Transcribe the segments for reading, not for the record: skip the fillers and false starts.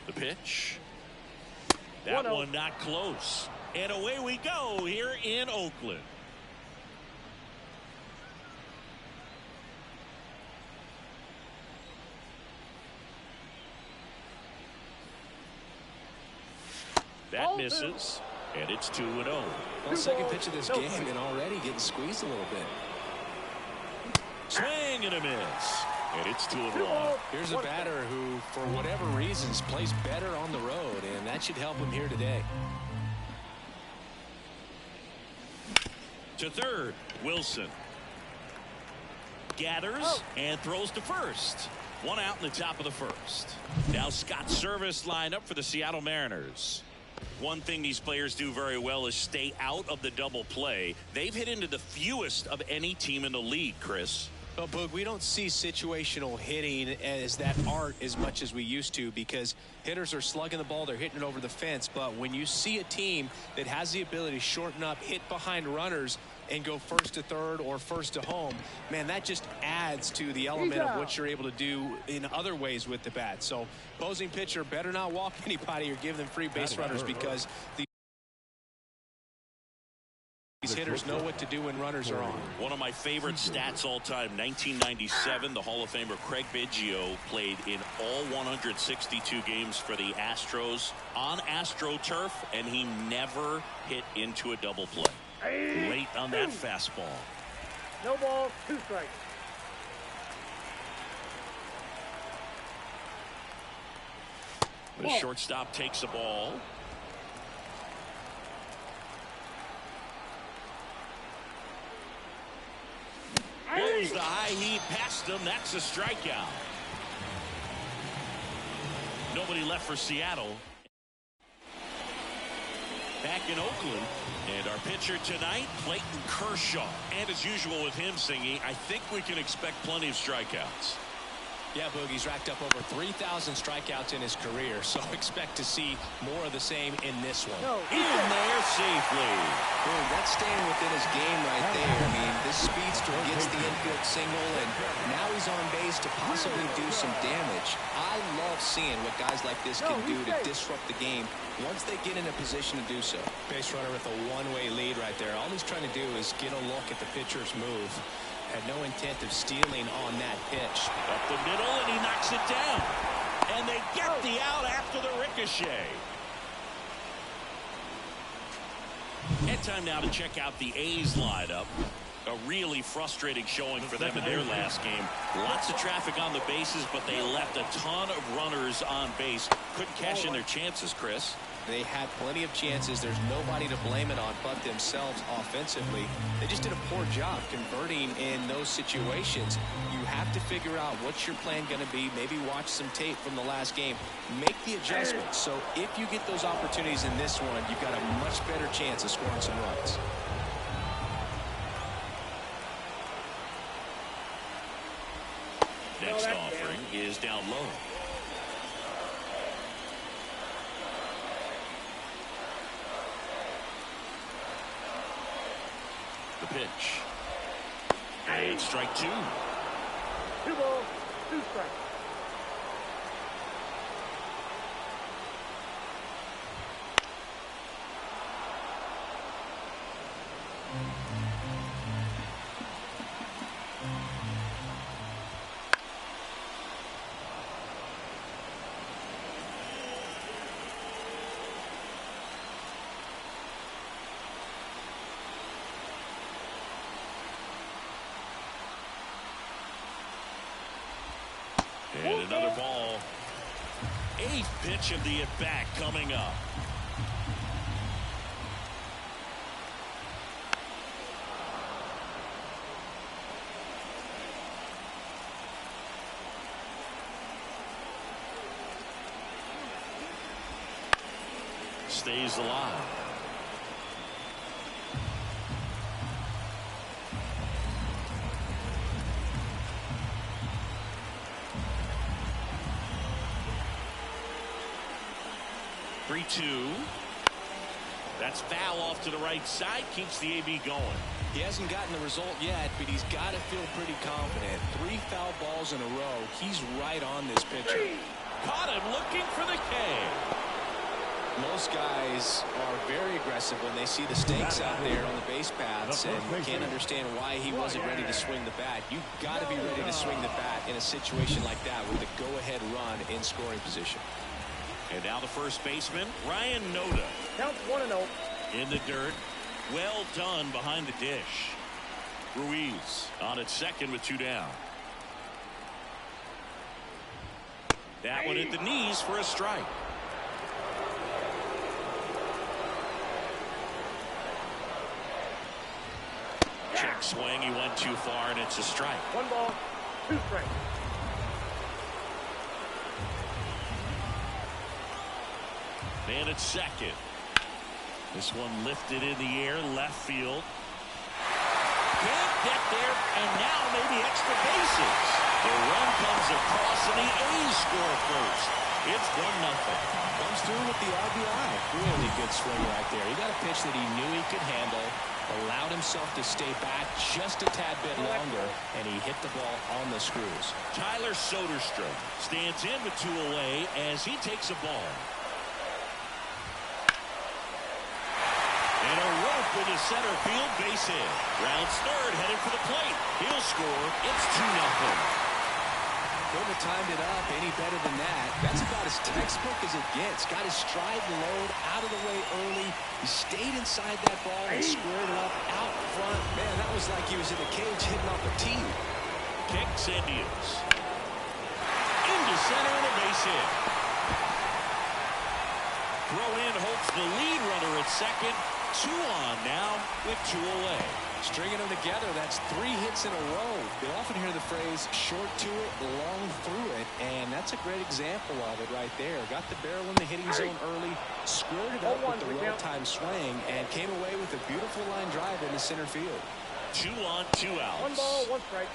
The pitch. That one not close. And away we go here in Oakland. That misses, and it's 2-0. Well, second pitch of this game, and already getting squeezed a little bit. Swing and a miss, and it's 2-1. Here's a batter who, for whatever reasons, plays better on the road, and that should help him here today. To third, Wilson. Gathers and throws to first. One out in the top of the first. Now Scott Service lined up for the Seattle Mariners. One thing these players do very well is stay out of the double play. They've hit into the fewest of any team in the league, Chris. Well, Boog, we don't see situational hitting as that art as much as we used to, because hitters are slugging the ball, they're hitting it over the fence. But when you see a team that has the ability to shorten up, hit behind runners, and go first to third or first to home, man, that just adds to the element of what you're able to do in other ways with the bat. So opposing pitcher better not walk anybody or give them free base runners, because these hitters know what to do when runners are on. One of my favorite stats all time, 1997, the Hall of Famer Craig Biggio played in all 162 games for the Astros on AstroTurf, and he never hit into a double play. Late on that fastball. No ball, 2 strikes. The shortstop takes the ball. Blows the high heat past him. That's a strikeout. Nobody left for Seattle. Back in Oakland, and our pitcher tonight, Clayton Kershaw. And as usual with him singing, I think we can expect plenty of strikeouts. Yeah, Boogie's racked up over 3,000 strikeouts in his career, so expect to see more of the same in this one. In there safely. Boog, that's staying within his game right there. I mean, this speedster gets the infield single, and now he's on base to possibly do some damage. I love seeing what guys like this can do to disrupt the game once they get in a position to do so. Base runner with a one-way lead right there. All he's trying to do is get a look at the pitcher's move. Had no intent of stealing on that pitch. Up the middle, and he knocks it down. And they get the out after the ricochet. And time now to check out the A's lineup. A really frustrating showing for them in their last game. Lots of traffic on the bases, but they left a ton of runners on base. Couldn't cash in their chances, Chris. They had plenty of chances. There's nobody to blame it on but themselves offensively. They just did a poor job converting in those situations. You have to figure out what's your plan going to be. Maybe watch some tape from the last game. Make the adjustments. So if you get those opportunities in this one, you've got a much better chance of scoring some runs. Next offering is down low. The pitch. And strike 2. 2 balls, 2 strikes. And another ball. 8th pitch of the at-bat coming up. Stays alive. Two. That's foul off to the right side. Keeps the AB going. He hasn't gotten the result yet, but he's got to feel pretty confident. 3 foul balls in a row. He's right on this pitcher. caught him looking for the K. Most guys are very aggressive when they see the stakes out there on the base paths and can't understand why he wasn't ready to swing the bat. You've got to be ready to swing the bat in a situation like that with the go-ahead run in scoring position. And now the first baseman, Ryan Noda. Counts 1-0. In the dirt. Well done behind the dish. Ruiz on at second with 2 down. That one at the knees for a strike. Check swing. He went too far, and it's a strike. 1 ball, 2 strikes. Man at second. This one lifted in the air, left field. Can't get there, and now maybe extra bases. The run comes across, and the A's score first. It's 1-0. Comes through with the RBI. Really good swing right there. He got a pitch that he knew he could handle, allowed himself to stay back just a tad bit longer, and he hit the ball on the screws. Tyler Soderstrom stands in with 2 away as he takes a ball. And a rope into center field, base hit. Rounds third, headed for the plate. He'll score. It's 2-0. Couldn't have timed it up any better than that. That's about as textbook as it gets. Got his stride load out of the way early. He stayed inside that ball and squared it up out front. Man, that was like he was in the cage hitting off a tee. Kicks and deals. Into center and a base hit. Throw in hopes the lead runner at second. 2 on now with 2 away. Stringing them together, that's 3 hits in a row. They often hear the phrase short to it, long through it, and that's a great example of it right there. Got the barrel in the hitting zone early, squared it up with the well-timed swing, and came away with a beautiful line drive into center field. 2 on, 2 outs. 1 ball, 1 strike.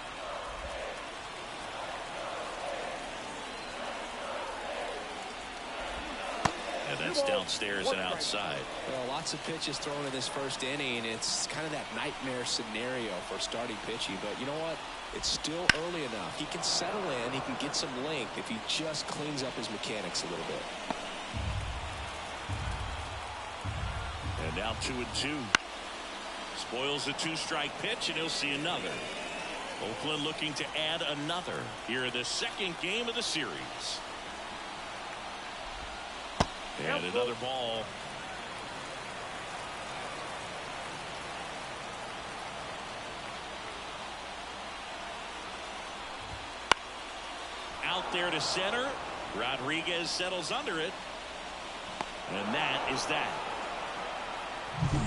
And that's downstairs and outside. Well, lots of pitches thrown in this first inning. It's kind of that nightmare scenario for starting pitching. But you know what? It's still early enough. He can settle in. He can get some length if he just cleans up his mechanics a little bit. And now 2-2. Spoils a 2-strike pitch, and he'll see another. Oakland looking to add another here in the second game of the series. And another ball. Out there to center. Rodriguez settles under it. And that is that.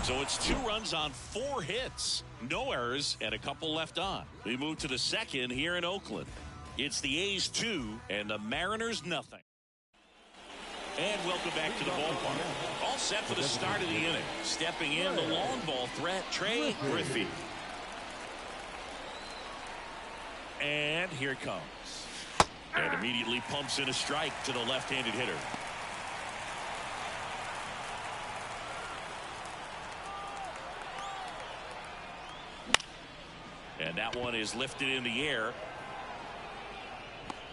So it's 2 runs on 4 hits. No errors and a couple left on. We move to the second here in Oakland. It's the A's 2 and the Mariners nothing. And welcome back to the ballpark. All set for the start of the inning. Stepping in, the long ball threat, Trey Griffey. And here it comes. And immediately pumps in a strike to the left-handed hitter. And that one is lifted in the air.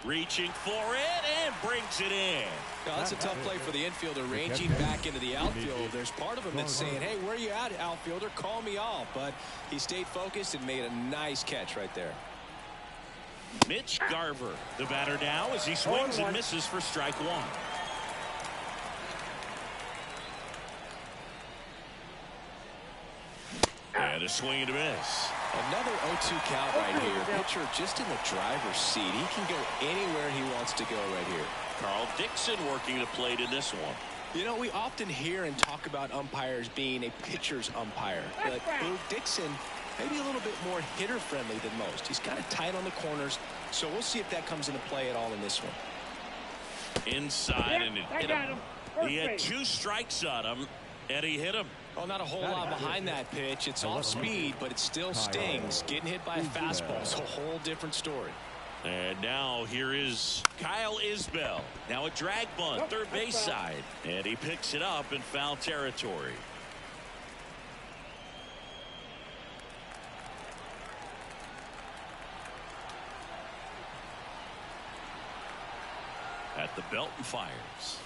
Reaching for it and brings it in. Now, that's a tough play for the infielder, ranging back into the outfield. There's part of him that's saying, hey, where are you at, outfielder? Call me off. But he stayed focused and made a nice catch right there. Mitch Garver, the batter now, as he swings and misses for strike 1. And a swing and a miss. Another 0-2 count right here. Pitcher just in the driver's seat. He can go anywhere he wants to go right here. Carl Dixon working the plate in this one. You know, we often hear and talk about umpires being a pitcher's umpire. But Dixon, maybe a little bit more hitter-friendly than most. He's kind of tight on the corners, so we'll see if that comes into play at all in this one. Inside, and it hit him. He had 2 strikes on him, and he hit him. Oh, not a whole lot behind that pitch. It's off speed, but it still stings. Getting hit by a fastball is a whole different story. And now here is Kyle Isbell. Now a drag bunt, third base side. And he picks it up in foul territory. at the belt and fires.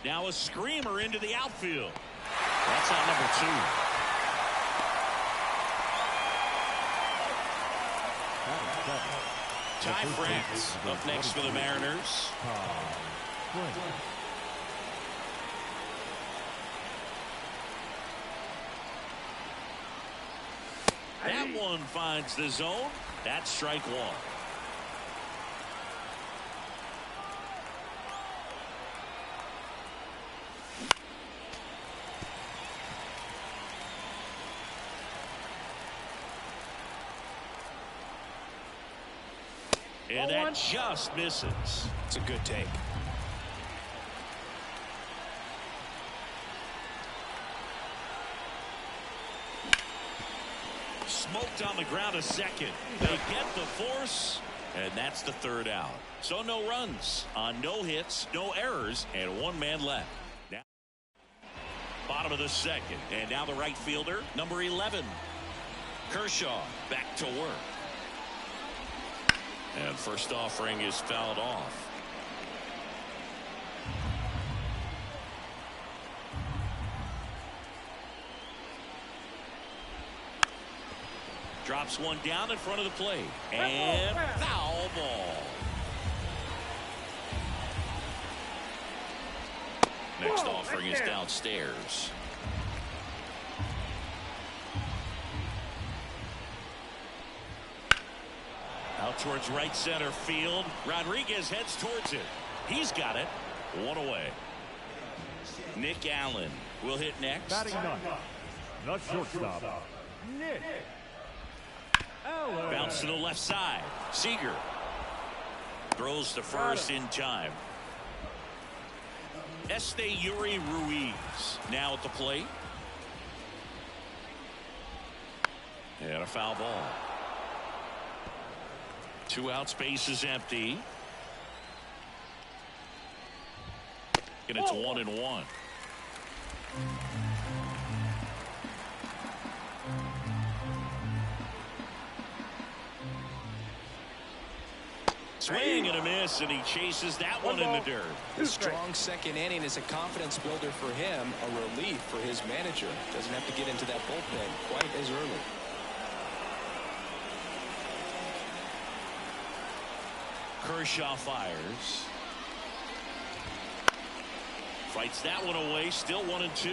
Now a screamer into the outfield. That's out number 2. Ty France up next for the Mariners. That one finds the zone. That's strike 1. And that just misses. It's a good take. Smoked on the ground a second. They get the force, and that's the 3rd out. So no runs on no hits, no errors, and 1 man left. Now, bottom of the 2nd, and now the right fielder, number 11. Kershaw back to work. And first offering is fouled off. Drops one down in front of the plate. And foul ball. Next offering is downstairs. Out towards right center field. Rodriguez heads towards it. He's got it. 1 away. Nick Allen will hit next. Batting ninth, the shortstop, Nick Allen. Bounce to the left side. Seager throws to first in time. Yuri Ruiz now at the plate. And a foul ball. 2 outs, base is empty. And it's 1-1. Swing and a miss, and he chases that one in the dirt. A strong second inning is a confidence builder for him, a relief for his manager. Doesn't have to get into that bullpen quite as early. Kershaw fires. Fights that one away, still 1-2.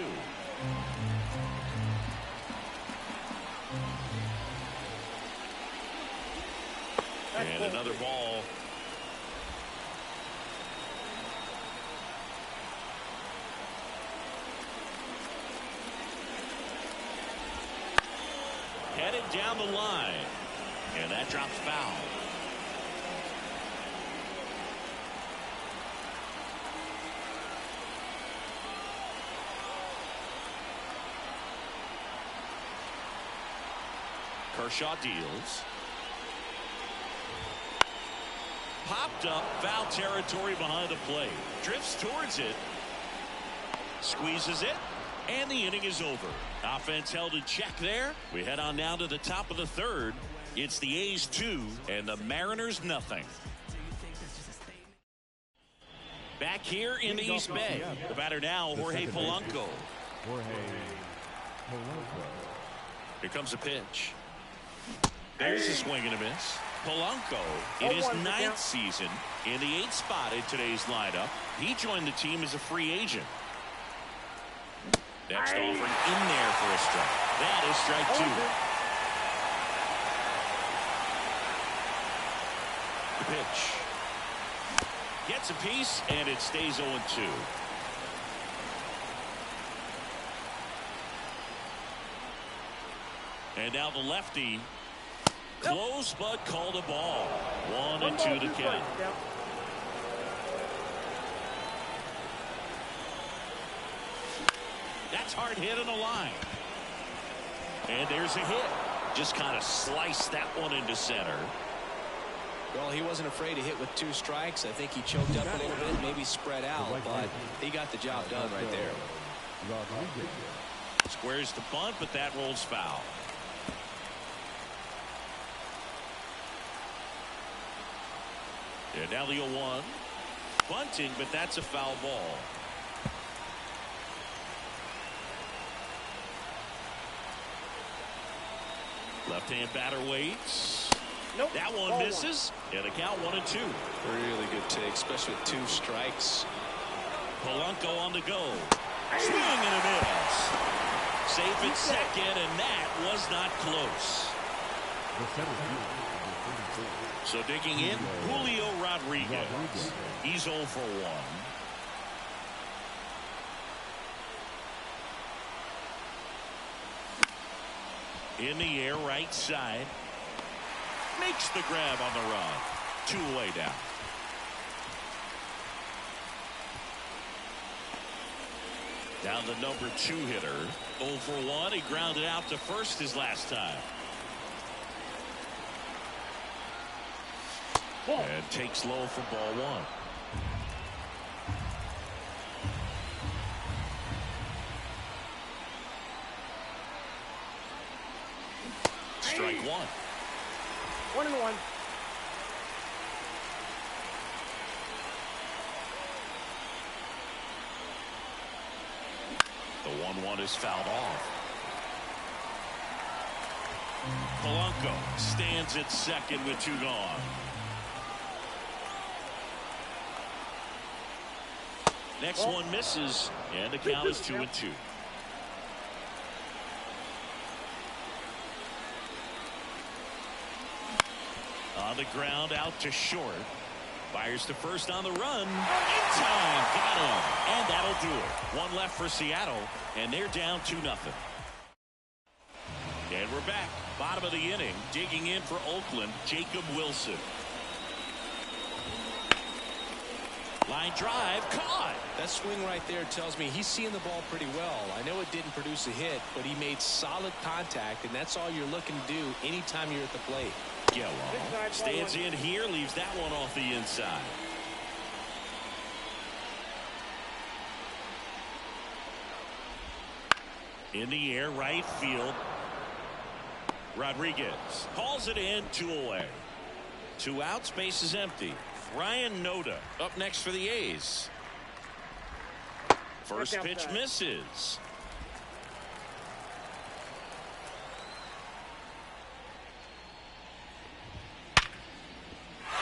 And another ball. Headed down the line. And that drops foul. Kershaw deals. Popped up, foul territory behind the plate. Drifts towards it. Squeezes it. And the inning is over. Offense held in check there. We head on now to the top of the 3rd. It's the A's 2 and the Mariners nothing. Back here in the East Bay. The batter now, Jorge Polanco. Here comes a pitch. There's a swing and a miss. Polanco, in his 9th season, in the 8th spot in today's lineup. He joined the team as a free agent. Next offering in there for a strike. That is strike 2. The pitch. Gets a piece, and it stays 0-2. And now the lefty. Close, but called a ball. 1-2 to count. That's hard hit on the line. And there's a hit. Just kind of sliced that one into center. Well, he wasn't afraid to hit with 2 strikes. I think he choked up a little bit, maybe spread out, but he got the job done right there. Squares the bunt, but that rolls foul. And now the 0-1. bunting, but that's a foul ball. Left-hand batter waits. Nope. That one misses. And a count 1-2. Really good take, especially with 2 strikes. Polanco on the go. Swing and a miss. Safe at second, and that was not close. So digging in, Julio Rodriguez. He's 0 for 1. In the air, right side. Makes the grab on the run. 2 away down. Down the number 2 hitter. 0 for 1. He grounded out to first his last time. And takes low for ball 1. Strike 1. 1-1. The 1-1 is fouled off. Polanco stands at second with 2 gone. Next one misses, and the count is 2-2. On the ground, out to short. Fires to first on the run. In time. Got him. And that'll do it. 1 left for Seattle, and they're down 2-0. And we're back. Bottom of the inning. Digging in for Oakland, Jacob Wilson. Line drive. Caught. That swing right there tells me he's seeing the ball pretty well. I know it didn't produce a hit, but he made solid contact, and that's all you're looking to do anytime you're at the plate. Gallo stands in here, leaves that one off the inside. In the air, right field. Rodriguez hauls it in, 2 away. 2 out, space is empty. Ryan Noda up next for the A's. First pitch misses.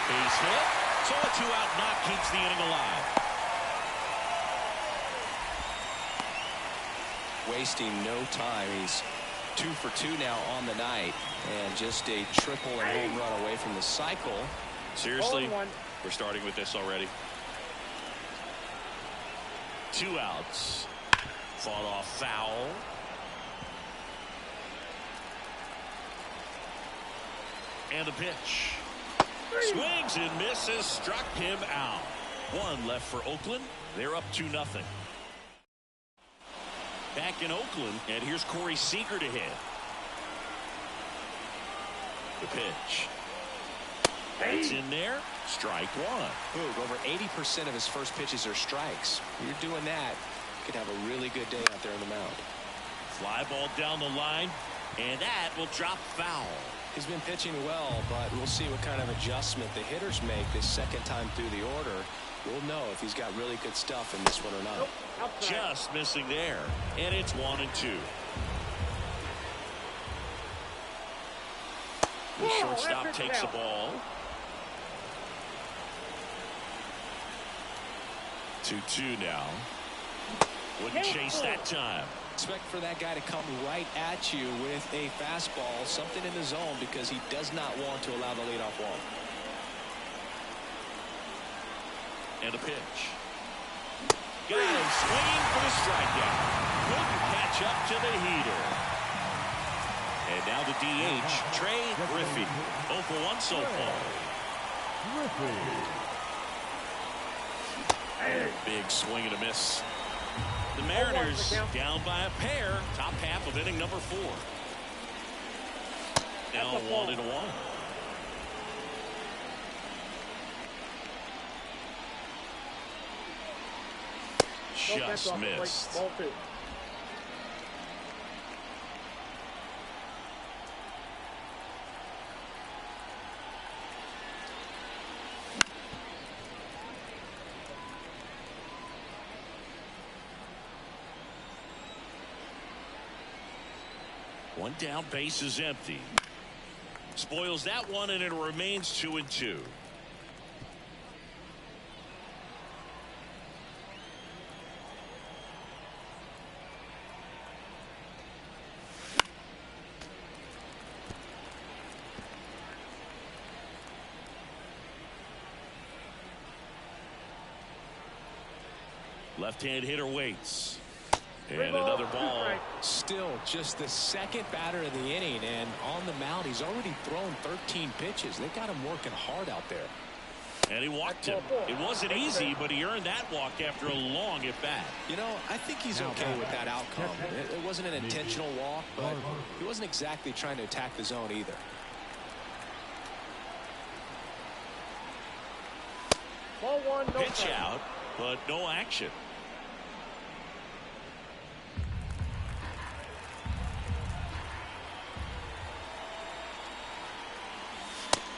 Base hit. So a 2-out knock keeps the inning alive. Wasting no time. He's 2 for 2 now on the night, and just a triple and home run away from the cycle. Seriously, we're starting with this already. 2 outs. Fought off foul. And the pitch. Swings and misses. Struck him out. 1 left for Oakland. They're up 2-0. Back in Oakland, and here's Corey Seager to hit. The pitch. That's in there. Strike 1. Boog, over 80% of his first pitches are strikes. You're doing that, you could have a really good day out there on the mound. Fly ball down the line, and that will drop foul. He's been pitching well, but we'll see what kind of adjustment the hitters make this second time through the order. We'll know if he's got really good stuff in this one or not. Just missing there, and it's 1-2. The shortstop takes the ball. 2-2 now. Wouldn't chase that time. Expect for that guy to come right at you with a fastball, something in the zone, because he does not want to allow the leadoff walk. And a pitch. Got him swinging for the strikeout. Couldn't catch up to the heater. And now the DH, Trey Griffey. 0 for 1 so far. Big swing and a miss. The Mariners down by a pair. Top half of inning number 4. Now 1-1. Just missed. Ball 2. One down, base is empty. Spoils that one, and it remains 2-2. Left-hand hitter waits. And another ball. Still just the second batter of the inning, and on the mound he's already thrown 13 pitches. They got him working hard out there. And he walked him. It wasn't easy, but he earned that walk after a long at-bat. You know, I think he's okay with that outcome. It wasn't an intentional walk, but he wasn't exactly trying to attack the zone either. Ball one, no Pitch strike. out, but no action.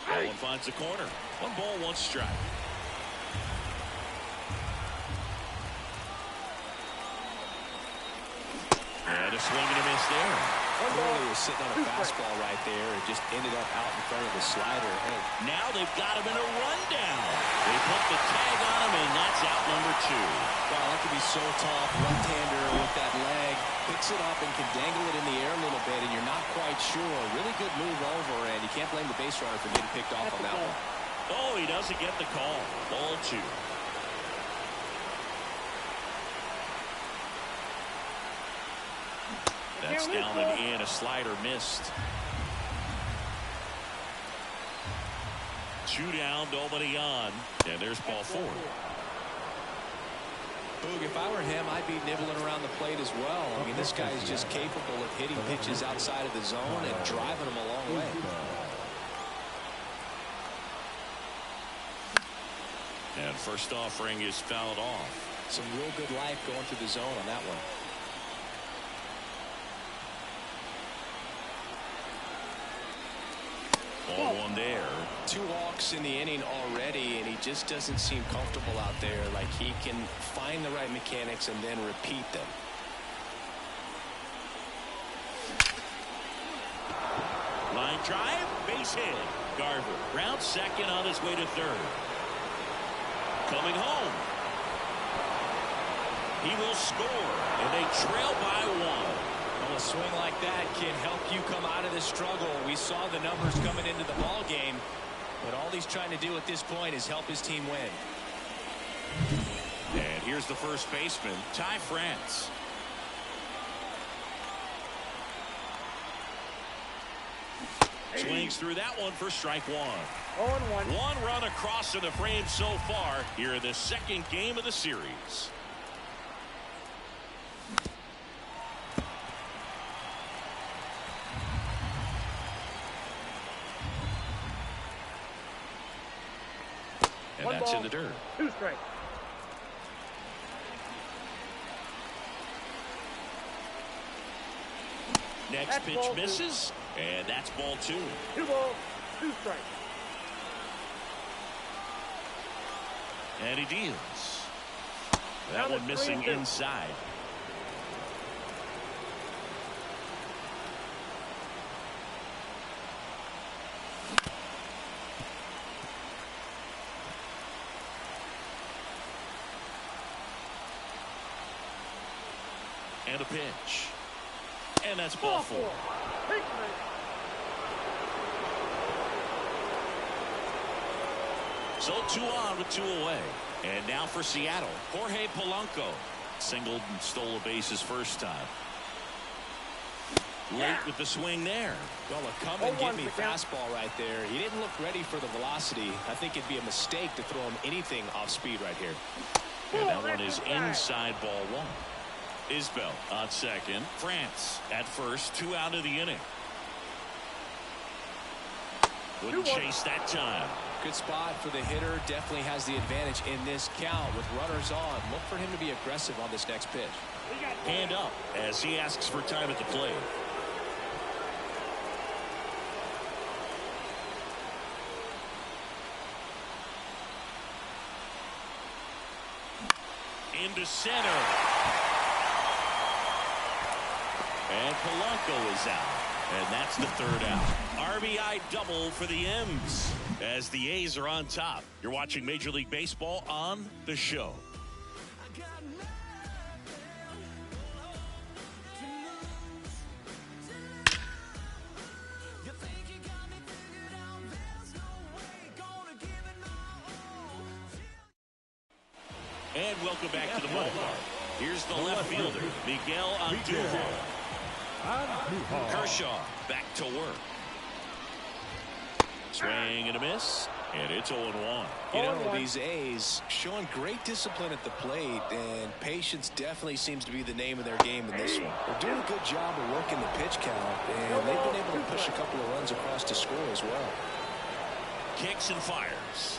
That one finds the corner. 1 ball, 1 strike. And a swing and a miss there. Clearly was sitting on a fastball right there. It just ended up out in front of the slider. Hey, Now they've got him in a rundown. They put the tag on him, and that's out number 2. wow, that could be so tough. Left-hander with that leg. Picks it up and can dangle it in the air a little bit, and you're not quite sure. Really good move over, and you can't blame the base runner for getting picked off on that one. Oh, he doesn't get the call. Ball 2. That's down and in. A slider missed. 2 down, nobody on. And there's ball 4. Boog, if I were him, I'd be nibbling around the plate as well. I mean, this guy is just capable of hitting pitches outside of the zone and driving them a long way. And first offering is fouled off. Some real good life going through the zone on that one. Ball 1 there. 2 walks in the inning already, and he just doesn't seem comfortable out there. Like he can find the right mechanics and then repeat them. Line drive, base hit. Garver round second on his way to third. Coming home. He will score, and they trail by 1. Well, a swing like that can help you come out of the struggle. We saw the numbers coming into the ball game, but all he's trying to do at this point is help his team win. And here's the first baseman, Ty France. Swings through that one for strike 1. 0-1. 1 run across in the frame so far here in the second game of the series. And 1 that's ball, in the dirt. 2 strikes. Next That's pitch ball 2. misses, and that's ball 2. 2 balls, 2 strikes. And he deals. That Down to one missing 3-2. inside. And a pitch. And that's ball 4. So 2 on with 2 away. And now for Seattle, Jorge Polanco. Singled and stole a base his first time. Late with the swing there. Well, a come and get me fastball right there. He didn't look ready for the velocity. I think it'd be a mistake to throw him anything off speed right here. And that one is inside ball 1. Isbell on second. France at first. 2 out of the inning. Wouldn't chase that time. Good spot for the hitter. Definitely has the advantage in this count with runners on. Look for him to be aggressive on this next pitch. Hand up as he asks for time at the plate. Into center. And Polanco is out. And that's the third out. RBI double for the M's as the A's are on top. You're watching Major League Baseball on The Show. And welcome back to the ballpark. Here's the left fielder, Miguel Andujar. Kershaw back to work. Swing and a miss, and it's 0-1. You know, these A's showing great discipline at the plate, and patience definitely seems to be the name of their game in this one. They're doing a good job of working the pitch count, and they've been able to push a couple of runs across to score as well. Kicks and fires.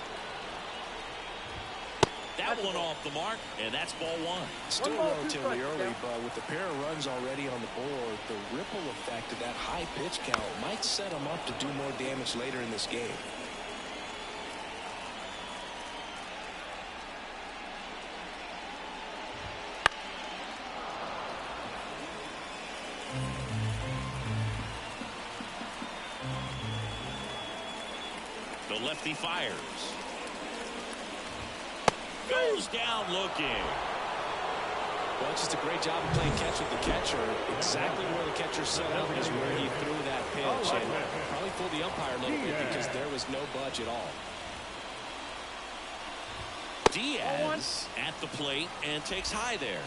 That one off the mark, and that's ball one. Still relatively early, but with a pair of runs already on the board, the ripple effect of that high pitch count might set them up to do more damage later in this game. The lefty fires. Goes down looking. Well, it's just a great job of playing catch with the catcher. Exactly where the catcher set up is where he threw that pitch. And probably fooled the umpire a little bit because there was no budge at all. Diaz at the plate and takes high there.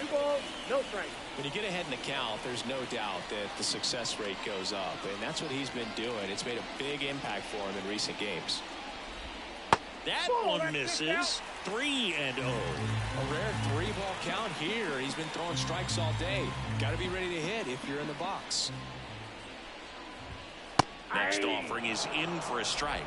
Two balls, no strike. When you get ahead in the count, there's no doubt that the success rate goes up, and that's what he's been doing. It's made a big impact for him in recent games. That one misses. 3-0. A rare 3-ball count here. He's been throwing strikes all day. Got to be ready to hit if you're in the box. Next offering is in for a strike.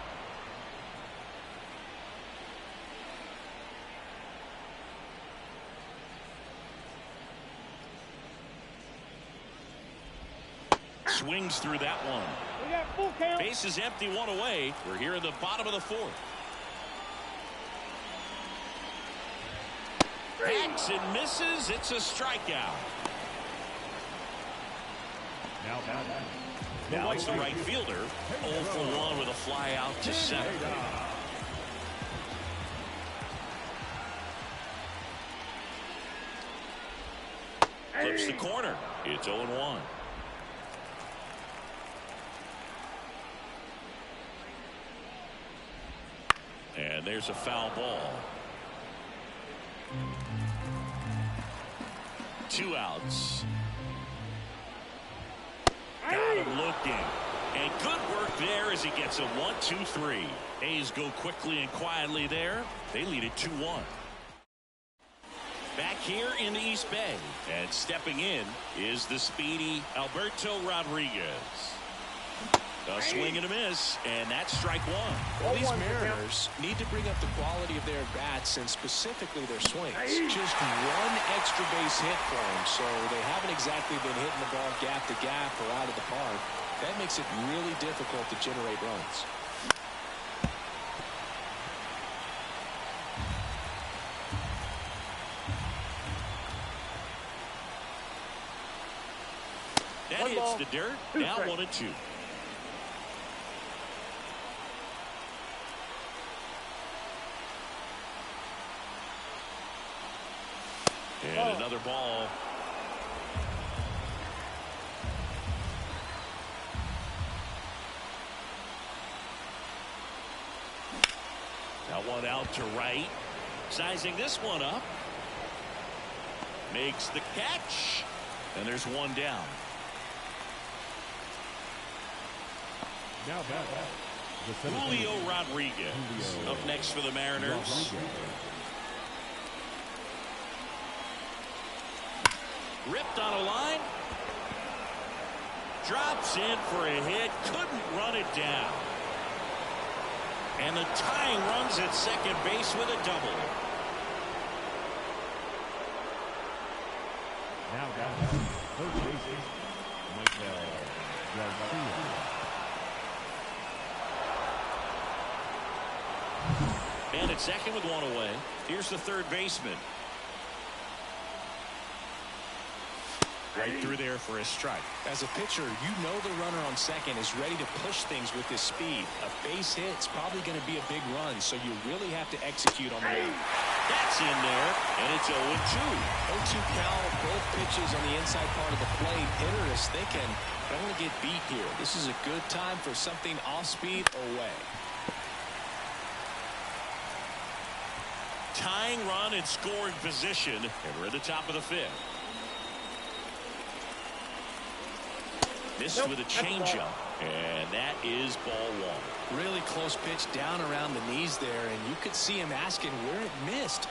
Swings through that one. We got full count. Base is empty, one away. We're here in the bottom of the fourth. Hacks and misses. It's a strikeout. Now it's the right fielder. 0 for 1 with a fly out to center. Flips the corner. It's 0-1. And there's a foul ball. 2 outs. Got him looking. And good work there as he gets a 1-2-3. A's go quickly and quietly there. They lead it 2-1. Back here in the East Bay. And stepping in is the speedy Alberto Rodriguez. A swing and a miss, and that's strike one. Well, these Mariners need to bring up the quality of their bats and specifically their swings. Just one extra base hit for them, so they haven't exactly been hitting the ball gap to gap or out of the park. That makes it really difficult to generate runs. That hits the dirt. Now 1-2. And another ball. Now one out to right. Sizing this one up. Makes the catch. And there's one down. Now Julio Rodriguez up next for the Mariners. Ripped on a line. Drops in for a hit. Couldn't run it down. And the tying runs at second base with a double. Now third baseman Miguel Garcia. And at second with one away. Here's the third baseman. Right through there for a strike. As a pitcher, you know the runner on second is ready to push things with his speed. A base hit's probably going to be a big run, so you really have to execute on the move. That's in there, and it's 0-2. 0-2 count, both pitches on the inside part of the plate. Hitter is thinking, I don't want to get beat here. This is a good time for something off speed away. Tying run in scoring position, and we're at the top of the fifth. Missed with a changeup, and that is ball one. Really close pitch down around the knees there, and you could see him asking where it missed.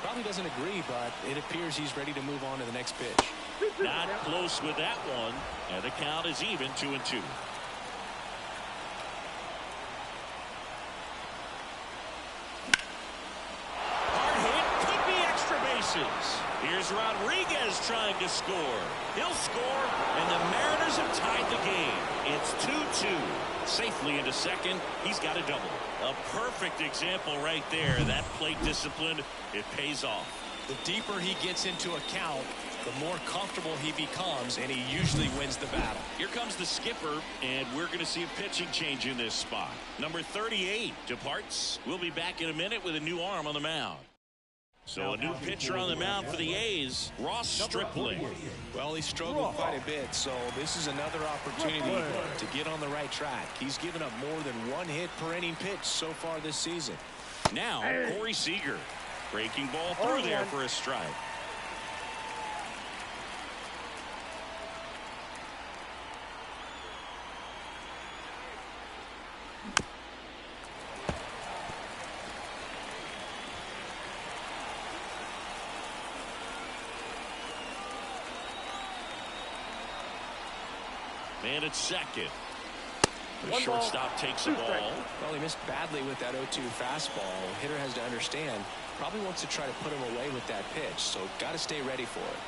Probably doesn't agree, but it appears he's ready to move on to the next pitch. Not close with that one, and the count is even 2-2. Hard hit, could be extra bases. Here's Rodriguez trying to score. He'll score, and the Mariners have tied the game. It's 2-2. Safely into second. He's got a double. A perfect example right there. That plate discipline, it pays off. The deeper he gets into a count, the more comfortable he becomes, and he usually wins the battle. Here comes the skipper, and we're going to see a pitching change in this spot. Number 38 departs. We'll be back in a minute with a new arm on the mound. So a new pitcher on the mound for the A's, Ross Stripling. Well, he struggled quite a bit, so this is another opportunity to get on the right track. He's given up more than one hit per inning pitch so far this season. Now, Corey Seager. Breaking ball through there for a strike. Man at second. The shortstop takes the ball. Well, he missed badly with that 0-2 fastball. Hitter has to understand, probably wants to try to put him away with that pitch, so got to stay ready for it.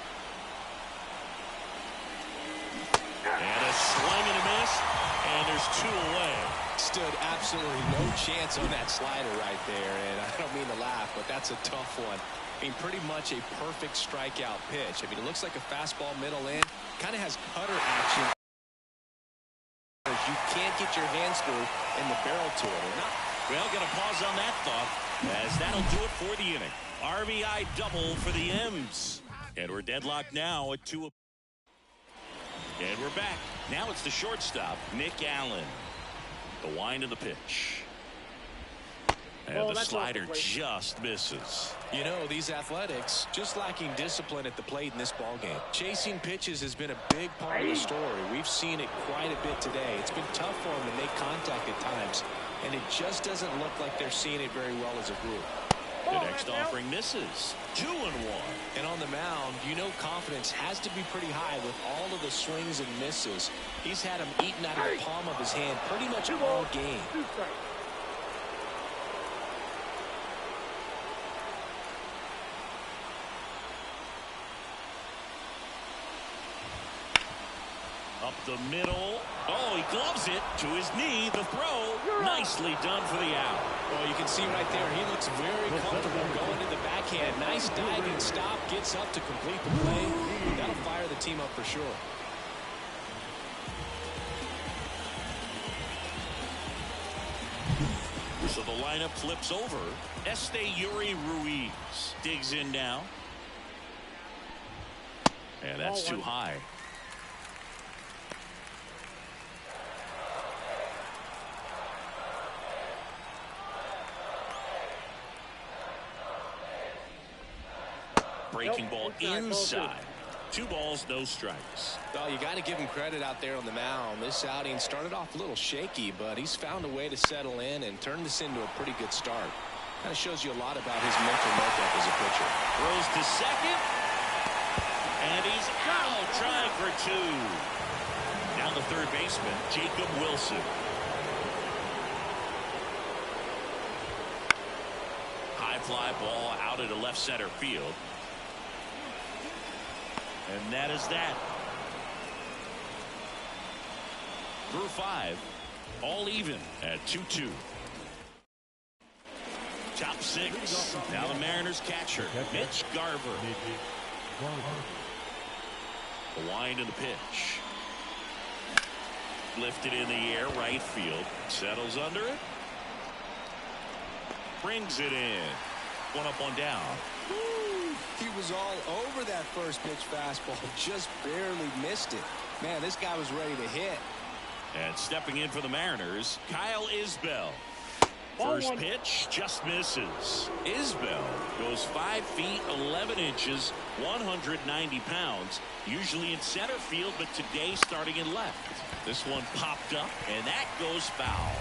And a swing and a miss, and there's two away. Stood absolutely no chance on that slider right there, and I don't mean to laugh, but that's a tough one. I mean, pretty much a perfect strikeout pitch. I mean, it looks like a fastball middle in, kind of has cutter action. You can't get your hands through in the barrel to it or not. Well, gonna pause on that thought, as that'll do it for the inning. RBI double for the M's. And we're deadlocked now at 2. And we're back. Now it's the shortstop, Nick Allen. The wind of the pitch. And the slider just misses. You know, these Athletics just lacking discipline at the plate in this ballgame. Chasing pitches has been a big part of the story. We've seen it quite a bit today. It's been tough for them to make contact at times, and it just doesn't look like they're seeing it very well as a group. The next offering misses. 2-1. And on the mound, you know confidence has to be pretty high with all of the swings and misses. He's had them eaten out of the palm of his hand pretty much all game. Up the middle. Oh, he gloves it to his knee. The throw. Nicely done for the out. Well, you can see right there, he looks very comfortable going to the backhand. Nice diving stop. Gets up to complete the play. That'll fire the team up for sure. So the lineup flips over. Esteury Ruiz digs in now. And that's too high. Breaking ball inside. 2 balls, no strikes. Well, you got to give him credit out there on the mound. This outing started off a little shaky, but he's found a way to settle in and turn this into a pretty good start. Kind of shows you a lot about his mental makeup as a pitcher. Throws to second. And he's out, trying for 2. Down the third baseman, Jacob Wilson. High fly ball out into left center field. And that is that. Through 5, all even at 2-2. Top 6. Now the Mariners catcher, Mitch Garver. The wind and the pitch. Lifted in the air, right field. Settles under it. Brings it in. One up, one down. Woo! He was all over that first pitch fastball. Just barely missed it. Man, this guy was ready to hit. And stepping in for the Mariners, Kyle Isbell. First pitch just misses. Isbell goes 5 feet 11 inches, 190 pounds, usually in center field, but today starting in left. This one popped up, and that goes foul.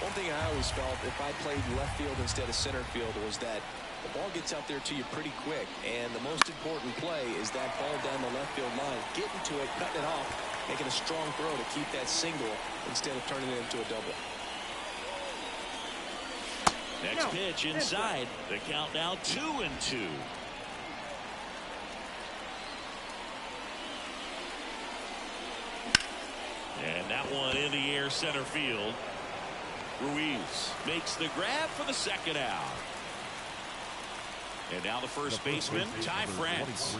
One thing I always felt if I played left field instead of center field was that the ball gets out there to you pretty quick, and the most important play is that ball down the left field line, getting to it, cutting it off, making a strong throw to keep that single instead of turning it into a double. Next pitch inside. The count now 2-2. And that one in the air center field. Ruiz makes the grab for the second out. And now the first baseman, Ty France.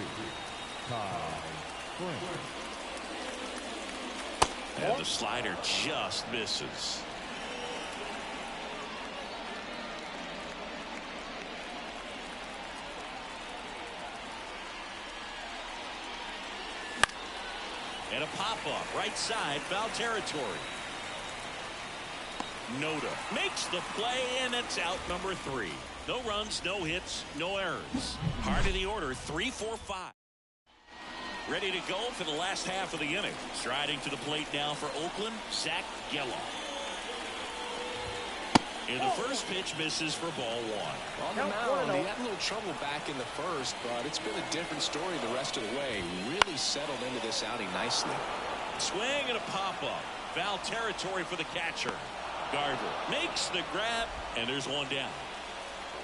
And the slider just misses. And a pop-up right side, foul territory. Noda makes the play, and it's out number 3. No runs, no hits, no errors. Heart of the order, 3-4-5. Ready to go for the last half of the inning. Striding to the plate now for Oakland, Zach Geloff. And the first pitch misses for ball 1. On the mound, he had a little trouble back in the first, but it's been a different story the rest of the way. Really settled into this outing nicely. Swing and a pop-up. Foul territory for the catcher. Garver makes the grab, and there's one down.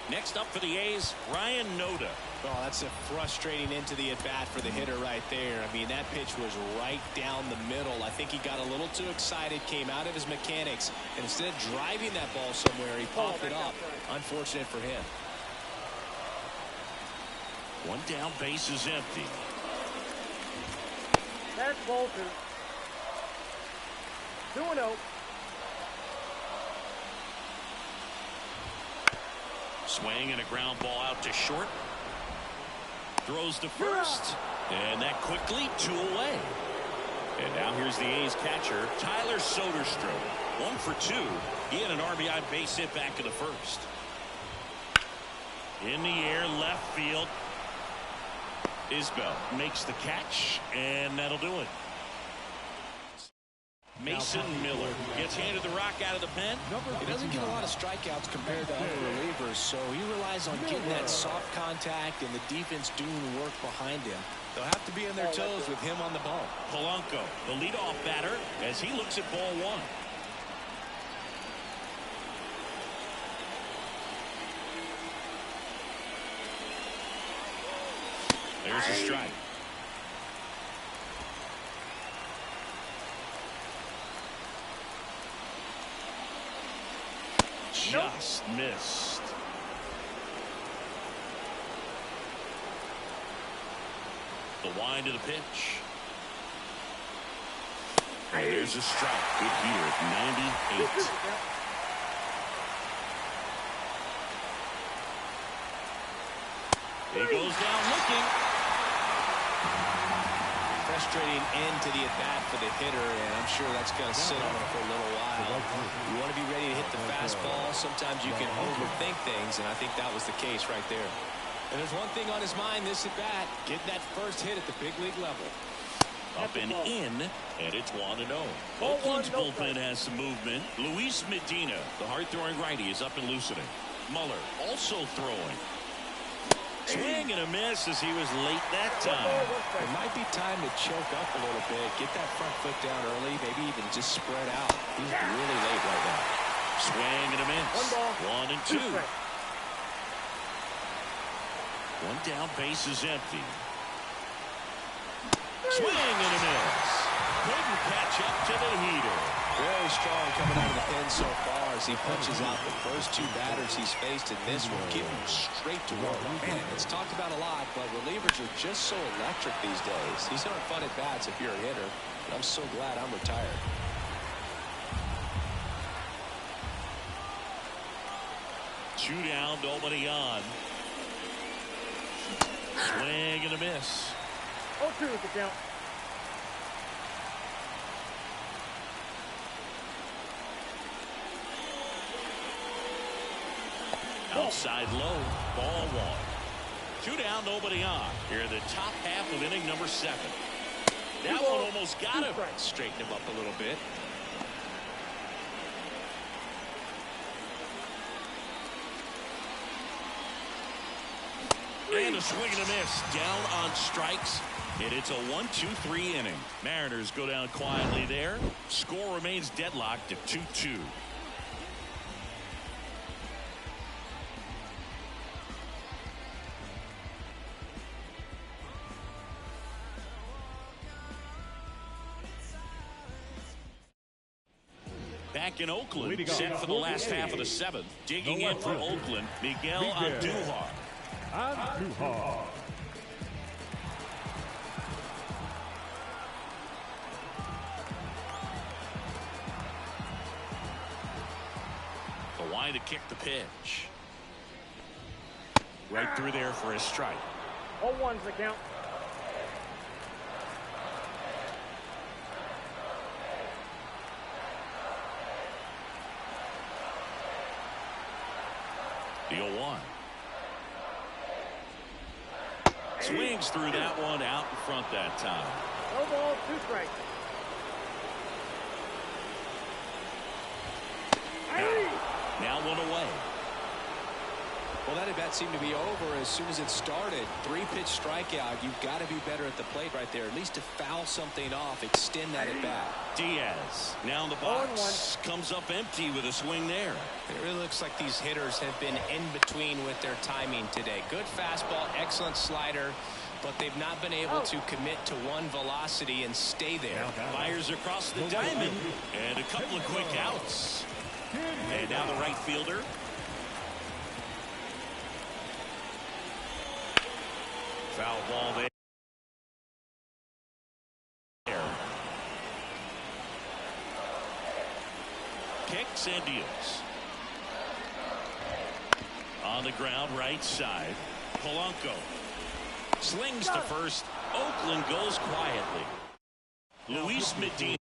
Next up for the A's, Ryan Noda. Oh, that's a frustrating into the at-bat for the hitter right there. I mean, that pitch was right down the middle. I think he got a little too excited, came out of his mechanics, and instead of driving that ball somewhere, he popped it up. Unfortunate for him. One down, base is empty. That's ball 2. 2-0. Swing and a ground ball out to short. Throws to first. And that quickly 2 away. And now here's the A's catcher, Tyler Soderstrom. 1 for 2. He had an RBI base hit back in the first. In the air, left field. Isbell makes the catch, and that'll do it. Mason Miller gets handed the rock out of the pen. He doesn't get a lot of strikeouts compared to other relievers, so he relies on getting that soft contact and the defense doing the work behind him. They'll have to be on their toes with him on the ball. Polanco, the leadoff batter, as he looks at ball 1. There's a strike. Just missed. The wind of the pitch. And there's a strike. Good here at 98. He goes down looking. Frustrating end to the at-bat for the hitter, and I'm sure that's going to sit on him for a little while. You want to be ready to hit the fastball. Sometimes you can overthink things, and I think that was the case right there. And there's one thing on his mind this at-bat, getting that first hit at the big league level. Up and in, and it's 1-0. Oakland's bullpen has some movement. Luis Medina, the hard-throwing righty, is up and loosening. Muller also throwing. Swing and a miss as he was late that time. It might be time to choke up a little bit, get that front foot down early, maybe even just spread out. He's really late right now. Swing and a miss. 1-2. One down, base is empty. Swing and a miss. Couldn't catch up to the heater. Very strong coming out of the pen so far. as he punches out the first two batters he's faced in this one, getting straight to work. Man, it's talked about a lot, but relievers are just so electric these days. These aren't fun at bats if you're a hitter. I'm so glad I'm retired. Two down, nobody on. Swing and a miss. 0-2 is the count. Outside low, ball one. Two down, nobody on. Here in the top half of inning number 7. That one almost got him. Straighten him up a little bit. And a swing and a miss. Down on strikes. And it's a 1-2-3 inning. Mariners go down quietly there. Score remains deadlocked at 2-2. Back in Oakland, set for the last half of the 7th. Digging in for Oakland, Miguel Andujar. The line to kick the pitch. Right through there for a strike. 0-1's the count. The 0-1. Swings through that one out in front that time. No ball, 2 strikes. Now one away. Well, that at bat seemed to be over as soon as it started. 3-pitch strikeout. You've got to be better at the plate right there. At least to foul something off, extend that at bat. Diaz now in the box. Comes up empty with a swing there. It really looks like these hitters have been in between with their timing today. Good fastball, excellent slider, but they've not been able to commit to one velocity and stay there. Fires across the diamond. And a couple of quick outs. And now the right fielder. Foul ball there. Kicks and deals. On the ground, right side. Polanco slings to first. Oakland goes quietly. Luis Medina.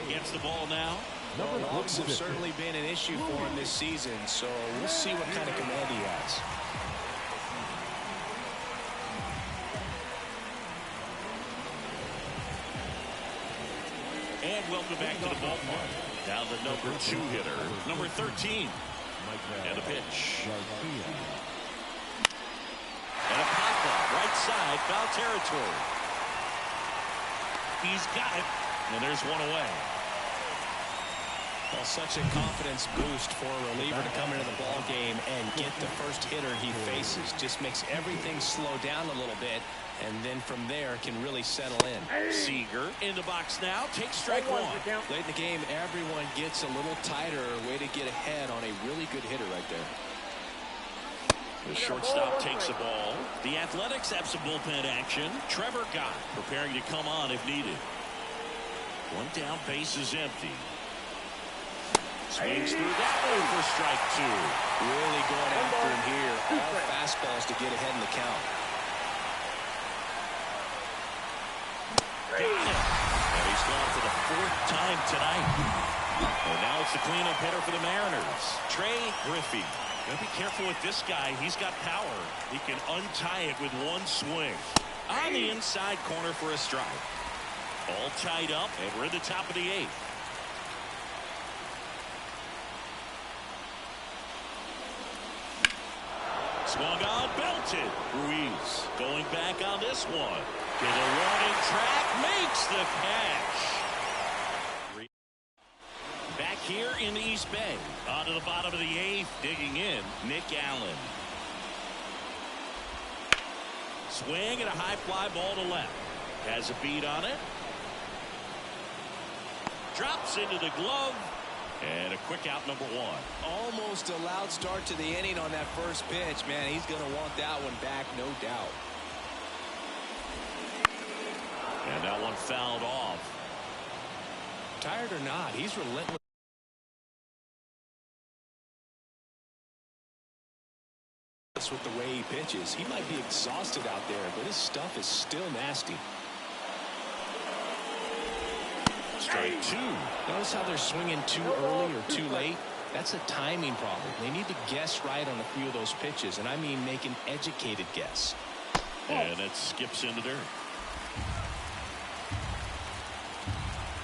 Gets the ball now. Walks have certainly been an issue for him this season, so we'll see what kind of command he has. And welcome back to the ballpark. Now the number 2 hitter, number 13. And a pitch. And a pop-up, right side, foul territory. He's got it, and there's one away. Well, such a confidence boost for a reliever to come into the ball game and get the first hitter he faces. Just makes everything slow down a little bit, and then from there can really settle in. Seager in the box now, takes strike 1. Late in the game, everyone gets a little tighter. Way to get ahead on a really good hitter right there. The shortstop takes the ball. The Athletics have some bullpen action. Trevor Gott preparing to come on if needed. One down, base is empty. Swings through that one for strike two. Really going after him here. All fastballs to get ahead in the count. Got it. And he's gone for the fourth time tonight. And now it's the cleanup hitter for the Mariners, Trey Griffey. Gotta be careful with this guy. He's got power. He can untie it with one swing. On the inside corner for a strike. All tied up, and we're in the top of the eighth. Swung on, belted. Ruiz going back on this one. To the warning track, makes the catch. Back here in the East Bay. On to the bottom of the eighth, digging in, Nick Allen. Swing and a high fly ball to left. Has a beat on it. Drops into the glove. And a quick out, number one. Almost a loud start to the inning on that first pitch. Man, he's going to want that one back, no doubt. And that one fouled off. Tired or not, he's relentless with the way he pitches. He might be exhausted out there, but his stuff is still nasty. Strike two. Notice how they're swinging too early or too late? That's a timing problem. They need to guess right on a few of those pitches, and I mean make an educated guess. And it skips into dirt.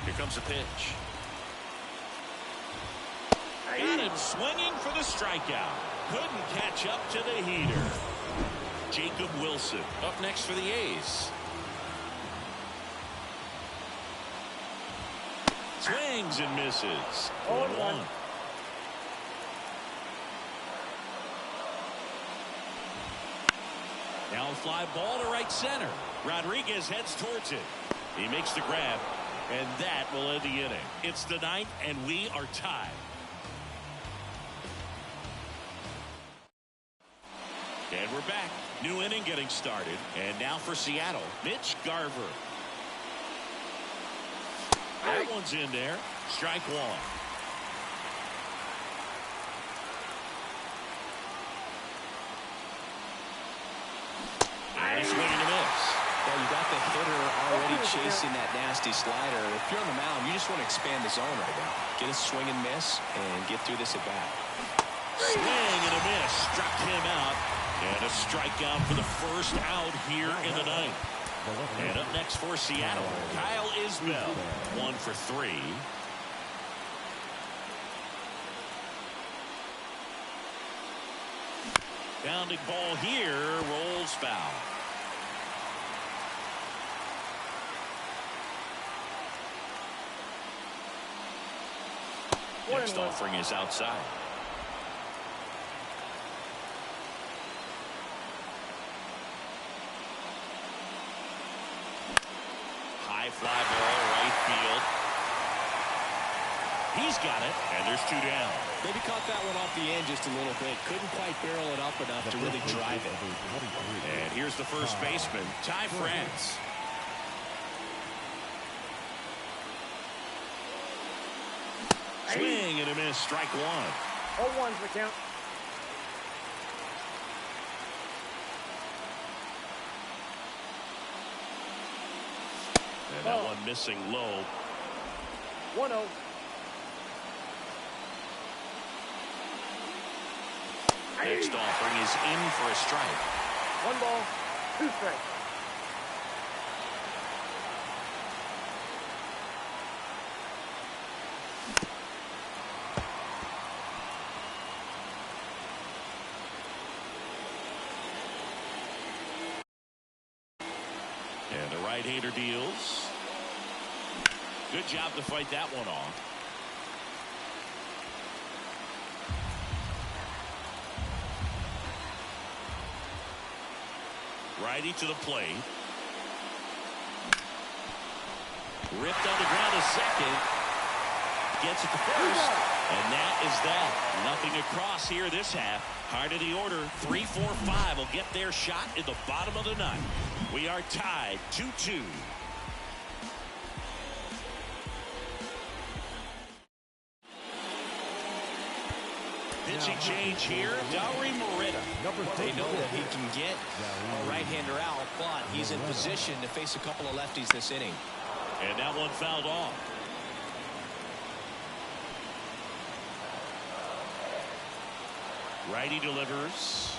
Here comes the pitch. Got him swinging for the strikeout. Couldn't catch up to the heater. Jacob Wilson up next for the A's. Swings and misses. 1-1. Now a fly ball to right center. Rodriguez heads towards it. He makes the grab, and that will end the inning. It's the ninth, and we are tied. And we're back. New inning getting started. And now for Seattle, Mitch Garver. That one's in there. Strike one. And a swing and a miss. Well, you got the hitter already chasing that nasty slider. If you're on the mound, you just want to expand the zone right now. Get a swing and miss and get through this at bat. Swing and a miss. Struck him out. And a strikeout for the first out here in the ninth. And up next for Seattle, Kyle Isbell. 1 for 3. Bounding ball here, rolls foul. Next offering is outside. High fly ball, right field. He's got it, and there's 2 down. Maybe caught that one off the end just a little bit. Couldn't quite barrel it up enough to really drive it. And here's the first baseman, Ty France. Swing and a miss, strike one. 0-1's the count. And that one missing low. 1-0. Next offering is in for a strike. 1 ball, 2 strikes. And the right-hander deals. Good job to fight that one off. Righty to the plate. Ripped on the ground to second. Gets it to first. And that is that. Nothing across here this half. Heart of the order. 3, 4, 5 will get their shot in the bottom of the ninth. We are tied 2-2. Pitching change here. Dauri Morita. They know that he can get a right-hander out, but he's in position to face a couple of lefties this inning. And that one fouled off. Righty delivers.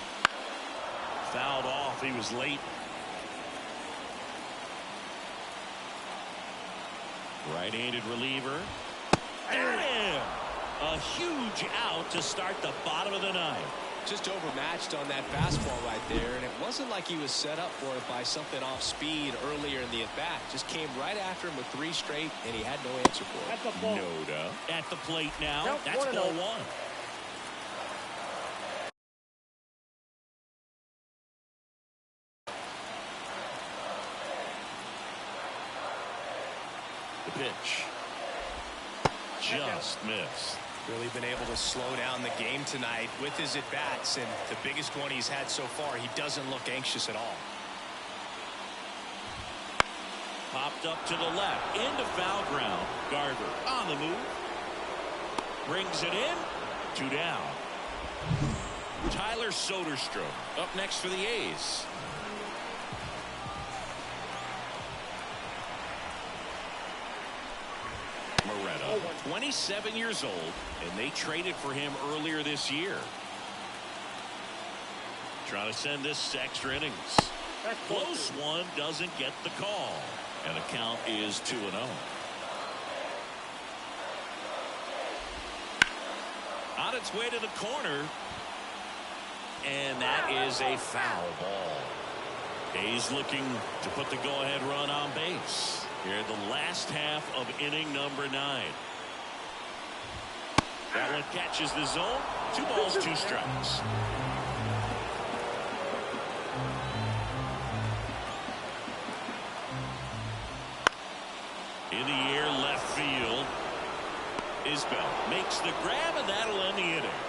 Fouled off. He was late. Right-handed reliever. Got him! A huge out to start the bottom of the ninth. Just overmatched on that fastball right there, and it wasn't like he was set up for it by something off speed earlier in the at-bat. Just came right after him with 3 straight, and he had no answer for it. That's a ball. Noda at the plate now. Nope, That's ball 1. The pitch. Just missed. Really been able to slow down the game tonight with his at-bats, and the biggest one he's had so far, he doesn't look anxious at all. Popped up to the left. Into foul ground. Garver on the move. Brings it in. 2 down. Tyler Soderstrom up next for the A's. Moreta, 27 years old, and they traded for him earlier this year. Trying to send this to extra innings. Close one, doesn't get the call. And the count is 2-0. On its way to the corner. And that is a foul ball. A's looking to put the go-ahead run on base. Here in the last half of inning number 9. That one catches the zone. 2 balls, 2 strikes. In the air, left field. Isbell makes the grab, and that'll end the inning.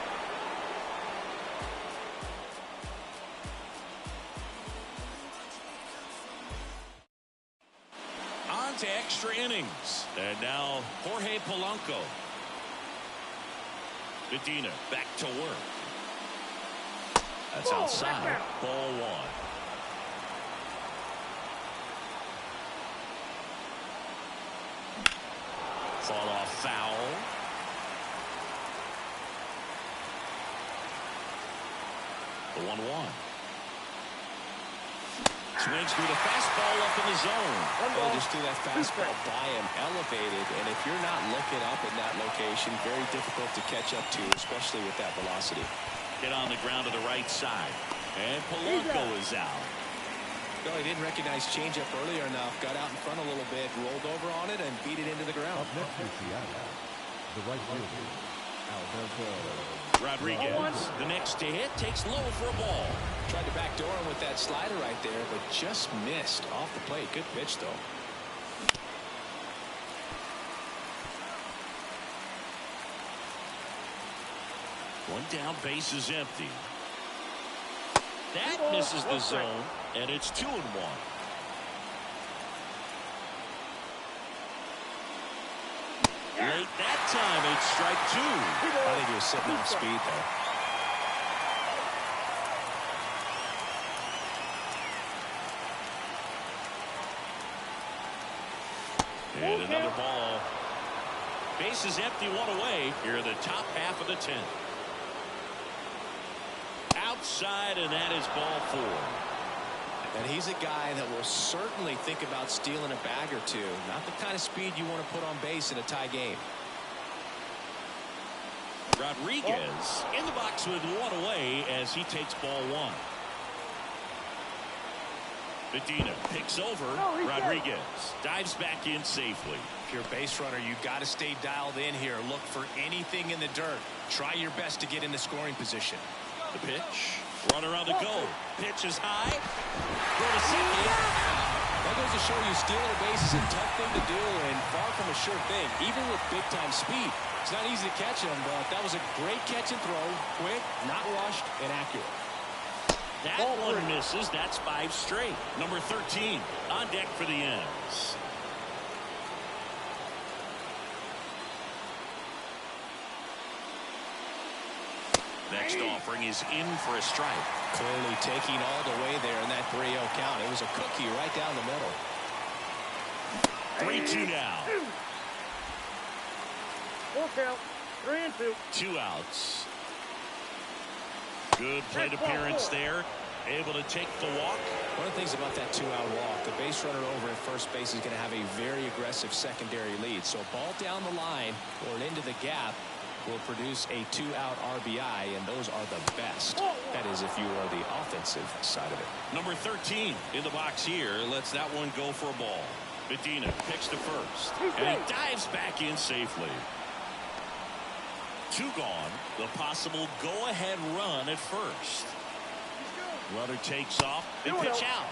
To extra innings, and now Jorge Polanco. Medina back to work. That's outside. Ball 1. Fall off foul. The 1-1. Swings through the fastball up in the zone. Well, just threw that fastball by him, elevated, and if you're not looking up in that location, very difficult to catch up to, especially with that velocity. Get on the ground to the right side, and Polanco is out. No, he didn't recognize changeup earlier enough, got out in front a little bit, rolled over on it, and beat it into the ground. Up next is Seattle, the right fielder, Alberto Rodriguez, the next to hit, takes low for a ball. Tried to backdoor him with that slider right there, but just missed off the plate. Good pitch, though. One down, base is empty. That misses the zone, and it's 2-1. Late that time, it's strike 2. I think he was sitting off speed, though. And another ball. Base is empty, 1 away. Here in the top half of the 10th. Outside, and that is ball 4. And he's a guy that will certainly think about stealing a bag or two. Not the kind of speed you want to put on base in a tie game. Rodriguez in the box with 1 away as he takes ball 1. Medina picks over. Rodriguez dives back in safely. If you're a base runner, you got to stay dialed in here. Look for anything in the dirt. Try your best to get into scoring position. The pitch. Runner on the go. Pitch is high. Go to second. That goes to show you stealing a base is a tough thing to do and far from a sure thing, even with big-time speed. It's not easy to catch him, but that was a great catch and throw. Quick, not rushed, and accurate. That one misses. That's 5 straight. Number 13 on deck for the ends. Next offering is in for a strike. Clearly taking all the way there in that 3-0 count. It was a cookie right down the middle. 3-2 now. Full count. 3-2. 2 outs. Good plate appearance there. Able to take the walk. One of the things about that 2-out walk, the base runner over at first base is going to have a very aggressive secondary lead. So ball down the line or into the gap will produce a 2-out RBI, and those are the best. That is, if you are the offensive side of it. Number 13 in the box here lets that one go for a ball. Medina picks to first, and he dives back in safely. 2 gone. The possible go-ahead run at first. Runner takes off and pitch out.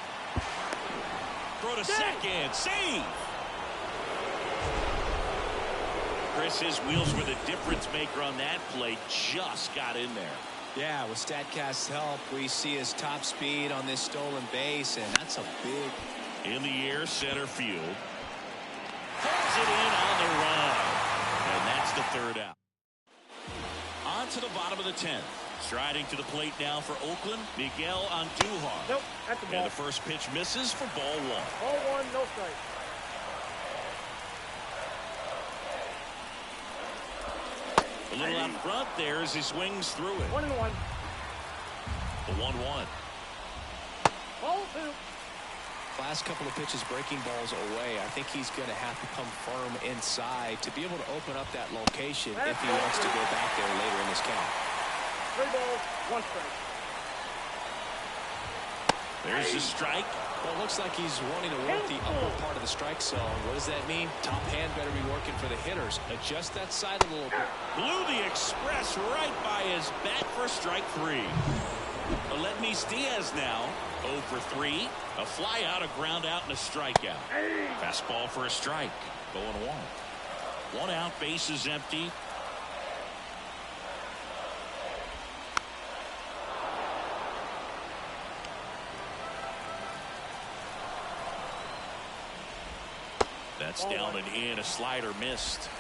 Throw to second. Save. Chris, his wheels were the difference maker on that play. Just got in there. Yeah, with StatCast's help, we see his top speed on this stolen base, and that's a big. In the air, center field. Pulls it in on the run. And that's the 3rd out. On to the bottom of the 10th. Striding to the plate now for Oakland, Miguel Andujar. Nope, that's the ball. And the first pitch misses for ball 1. Ball 1, no strike. A little out front there as he swings through it. 1-1. The 1-1. Ball 2. Last couple of pitches breaking balls away. I think he's going to have to come firm inside to be able to open up that location if he wants to go back there later in this count. 3 balls, 1 strike. There's the strike. Well, it looks like he's wanting to work the upper part of the strike zone. What does that mean? Top hand better be working for the hitters. Adjust that side a little bit. Blew the express right by his bat for strike 3. Aledmys Diaz now 0 for 3. A fly out, a ground out, and a strikeout. Fastball for a strike. Going 1. 1 out, base is empty. That's down and in. A slider missed.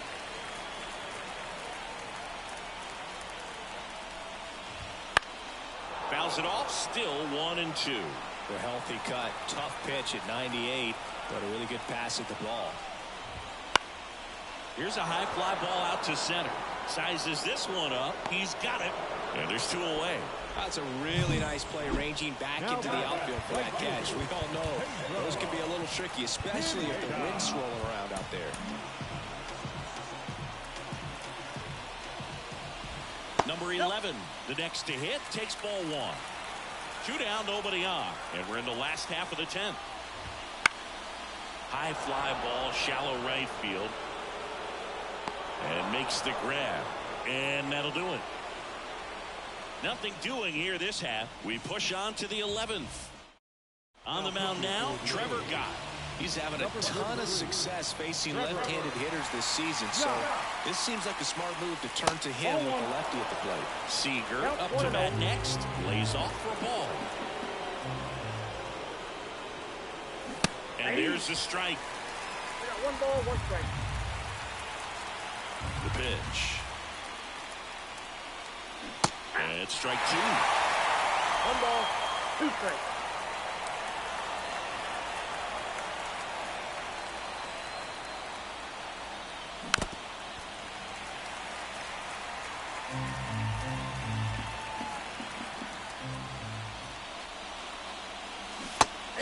Fouls it off. Still 1-2. A healthy cut. Tough pitch at 98, but a really good pass at the ball. Here's a high fly ball out to center. Sizes this one up. He's got it. And there's 2 away. That's a really nice play, ranging back into the outfield for that catch. We all know those can be a little tricky, especially if the wind's swirling around out there. Number 11, the next to hit, takes ball 1. 2 down, nobody on. And we're in the last half of the 10th. High fly ball, shallow right field. And makes the grab. And that'll do it. Nothing doing here this half. We push on to the 11th. On the mound now, Trevor Gott. He's having a ton of success facing left-handed hitters this season, so this seems like a smart move to turn to him with the lefty at the plate. Seager up to bat next. Lays off for a ball. And there's the strike. We got 1 ball, 1 strike. The pitch. And it's strike 2. 1 ball, 2 strikes.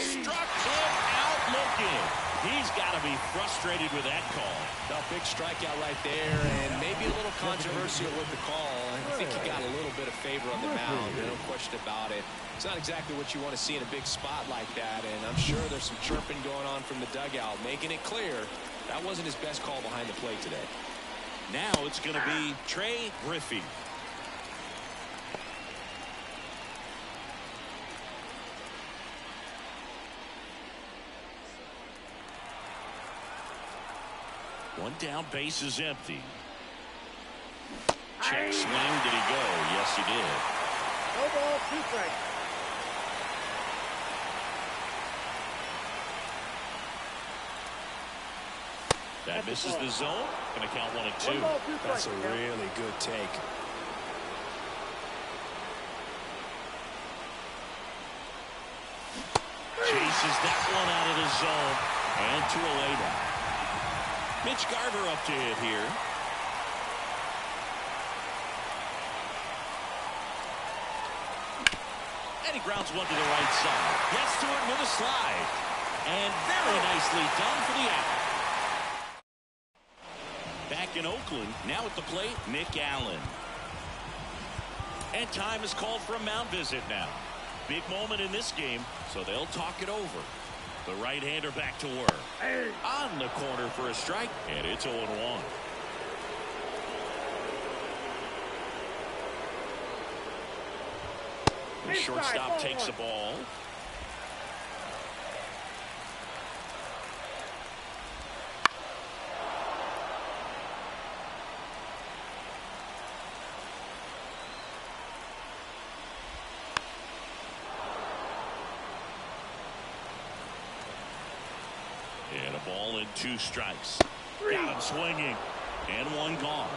Struck him out looking. He's got to be frustrated with that call. A big strikeout right there, and maybe a little controversial with the call. I think he got a little bit of favor on the mound, no question about it. It's not exactly what you want to see in a big spot like that, and I'm sure there's some chirping going on from the dugout, making it clear that wasn't his best call behind the plate today. Now it's going to be Trey Griffey. One down, base is empty. Check swing. Did he go? Yes, he did. No ball, 2 strikes. That misses the zone. Going to count 1 and 2. 1 ball, 2 strikes. That's a really good take. Chases that one out of the zone. And 2 away now. Mitch Garver up to hit here. And he grounds one to the right side. Gets to it with a slide. And very nicely done for the out. Back in Oakland, now at the plate, Nick Allen. And time is called for a mound visit now. Big moment in this game, so they'll talk it over. The right-hander back to work. On the corner for a strike, and it's 0-1. The shortstop takes the ball. And a ball and 2 strikes. Got him swinging. And 1 gone.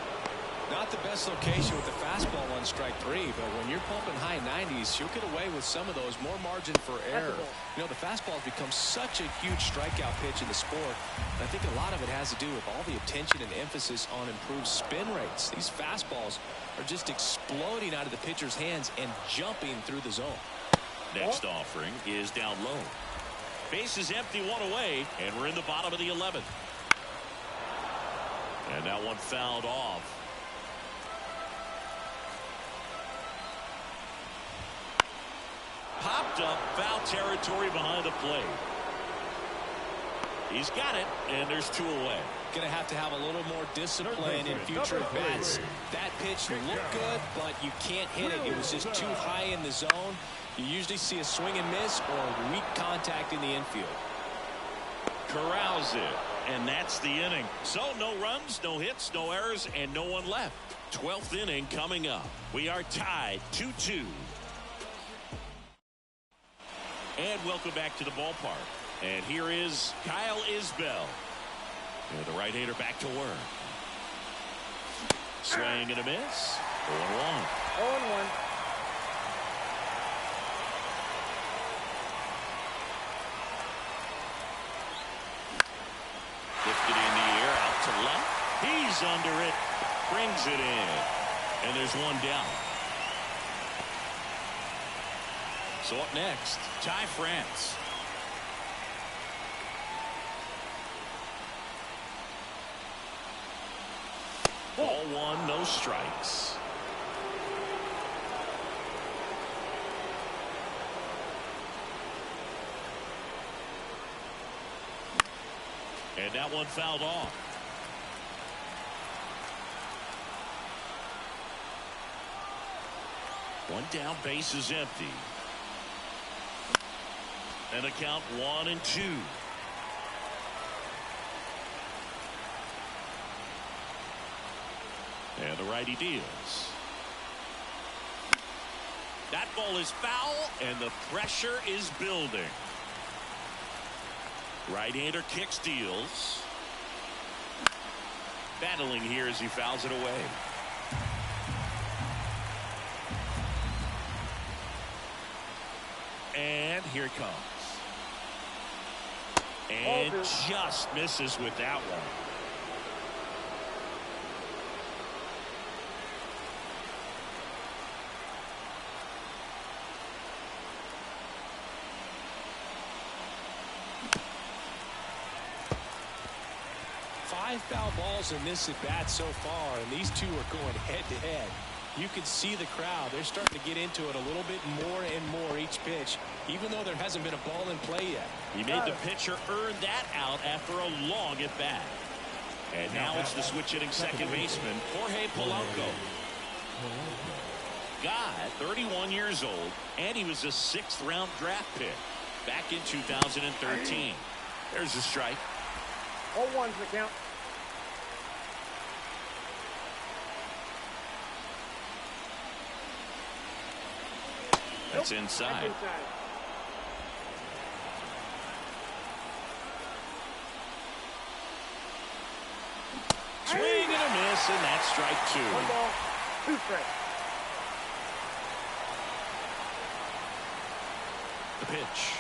Not the best location with the fastball on strike 3, but when you're pumping high 90s, you'll get away with some of those. More margin for error. You know, the fastball has become such a huge strikeout pitch in the sport. And I think a lot of it has to do with all the attention and emphasis on improved spin rates. These fastballs are just exploding out of the pitcher's hands and jumping through the zone. Next offering is down low. Base is empty, 1 away, and we're in the bottom of the 11th. And that one fouled off. Popped up, foul territory behind the plate. He's got it, and there's 2 away. Going to have a little more discipline in future at-bats. That pitch looked good, but you can't hit it. It was just too high in the zone. You usually see a swing and miss or weak contact in the infield. Corrals it, and that's the inning. So no runs, no hits, no errors, and no one left. 12th inning coming up. We are tied 2-2. And welcome back to the ballpark. And here is Kyle Isbell. And the right-hander back to work. Swing and a miss. 0-1. 0-1. Lifted in the air, out to left. He's under it. Brings it in. And there's 1 down. So up next, Ty France. Ball 1, no strikes. And that one fouled off. One down, base is empty. And the count 1-2. And the righty deals. That ball is foul, and the pressure is building. Right-hander kicks, deals. Battling here as he fouls it away. And here it comes. And just misses with that one. Five foul balls in this at bat so far, and these two are going head to head. You can see the crowd. They're starting to get into it a little bit more and more each pitch, even though there hasn't been a ball in play yet. He made the pitcher earn that out after a long at bat. And now it's the switch hitting second baseman, Jorge Polanco. Guy, 31 years old, and he was a 6th round draft pick back in 2013. There's a strike. 0-1's the count. That's inside. Swing and a miss, and that's strike 2. 1 ball, 2 strikes. The pitch.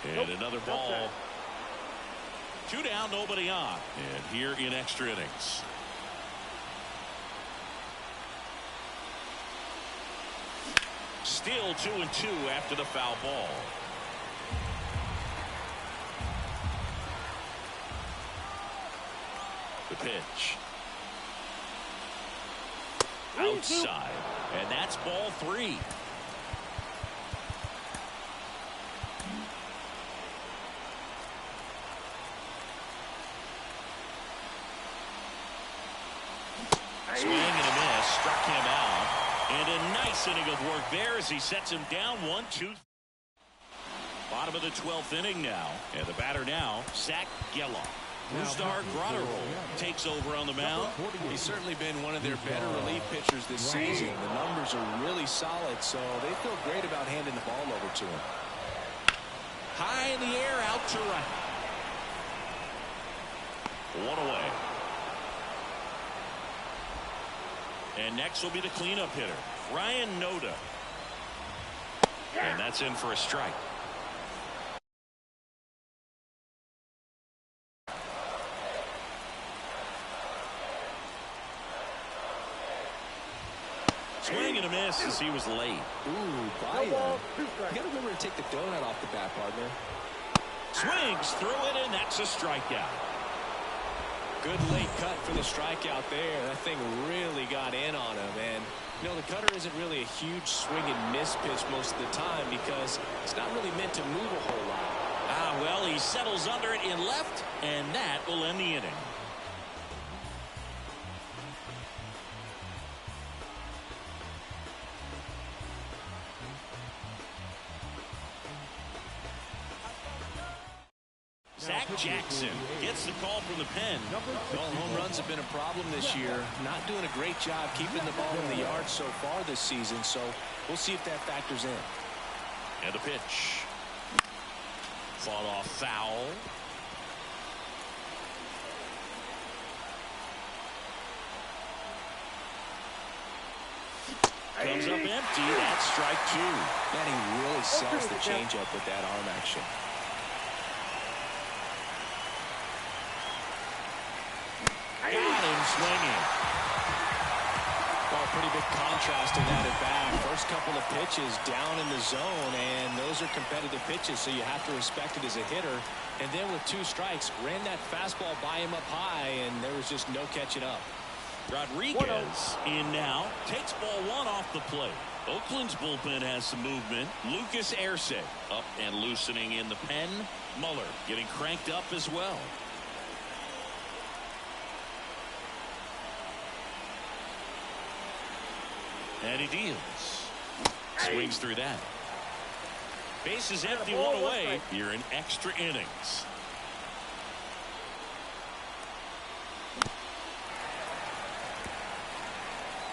And another ball. 2 down, nobody on. And here in extra innings. Still 2-2 after the foul ball. The pitch. Outside. And that's ball 3. Swing and a miss. Struck him out. And a nice inning of work there as he sets him down 1-2. Bottom of the 12th inning now. And the batter now, Zach Geloff. Brusdar Graterol takes over on the mound. He's certainly been one of their better relief pitchers this season. The numbers are really solid, so they feel great about handing the ball over to him. High in the air, out to right. 1 away. And next will be the cleanup hitter, Ryan Noda. And that's in for a strike. Swing and a miss as he was late. Ooh, buy him. You got to remember to take the donut off the bat, partner. Swings through it, and that's a strikeout. Good late cut for the strikeout there. That thing really got in on him. And, you know, the cutter isn't really a huge swing and miss pitch most of the time because it's not really meant to move a whole lot. Well, he settles under it in left, and that will end the inning. Zach Jackson gets the call from the pen. Well, home runs have been a problem this year. Not doing a great job keeping the ball in the yard so far this season, so we'll see if that factors in. And a pitch. Fought off foul. Comes up empty. That's strike 2. Man, he really sells the changeup with that arm action. Got him swinging. Well, pretty big contrast in that at bat. First couple of pitches down in the zone, and those are competitive pitches, so you have to respect it as a hitter. And then with 2 strikes, ran that fastball by him up high, and there was just no catching up. Rodriguez in now. Takes ball 1 off the plate. Oakland's bullpen has some movement. Lucas Erce up and loosening in the pen. Muller getting cranked up as well. And he deals. Swings through that. Base is empty, 1 away. You're in extra innings.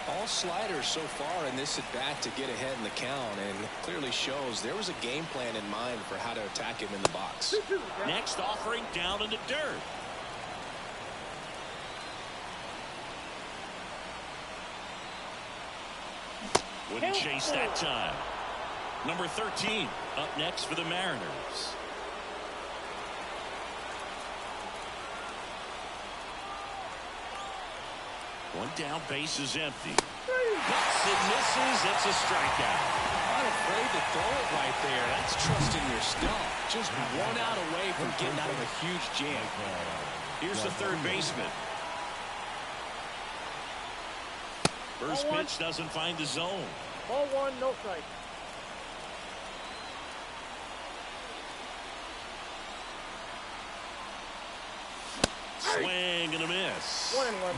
All sliders so far in this at bat to get ahead in the count, and clearly shows there was a game plan in mind for how to attack him in the box. Next offering down in the dirt. Wouldn't chase that time. Number 13 up next for the Mariners. One down, base is empty. Hits and misses. It's a strikeout. Not afraid to throw it right there. That's trusting your stuff. Just 1 out away from getting out of a huge jam. Here's the third baseman. First pitch doesn't find the zone. Ball 1, no strike. Swing and a miss. 1-1.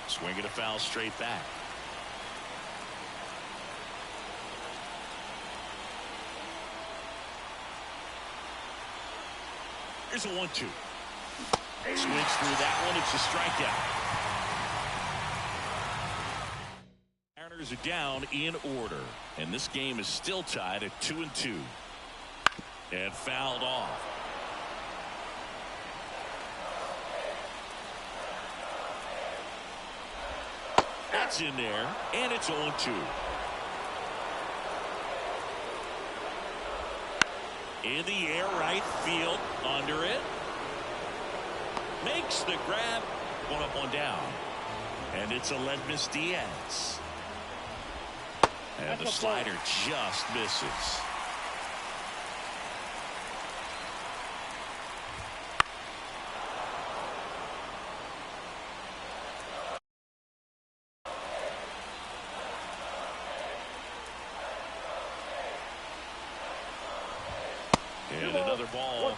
Swing and a foul straight back. Here's a 1-2. Swings through that one. It's a strikeout. Mariners are down in order, and this game is still tied at 2-2. And fouled off. That's in there, and it's 0-2. In the air, right field, under it. Makes the grab. One up, one down. And it's Aledmys Diaz. And the slider just misses. And another ball.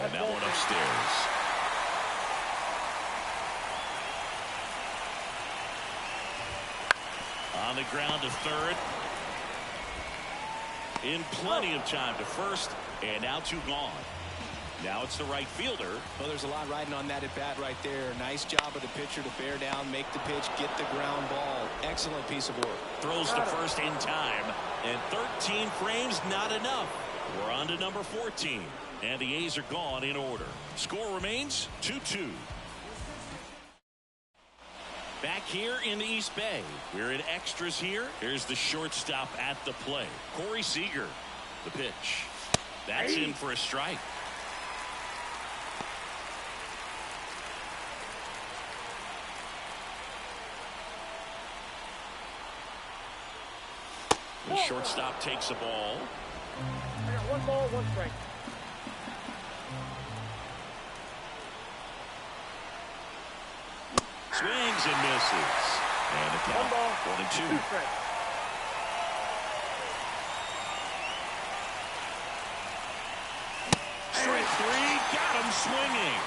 And that one upstairs. On the ground to third. In plenty of time to first. And now two gone. Now it's the right fielder. Well, there's a lot riding on that at bat right there. Nice job of the pitcher to bear down, make the pitch, get the ground ball. Excellent piece of work. Throws to first in time. And 13 frames, not enough. We're on to number 14. And the A's are gone in order. Score remains 2-2. Back here in the East Bay. We're in extras here. Here's the shortstop at the plate. Corey Seager. The pitch. That's in for a strike. The shortstop takes the ball. I got one ball, one strike. Swings and misses. And the count, 1-2. Strike three, got him swinging.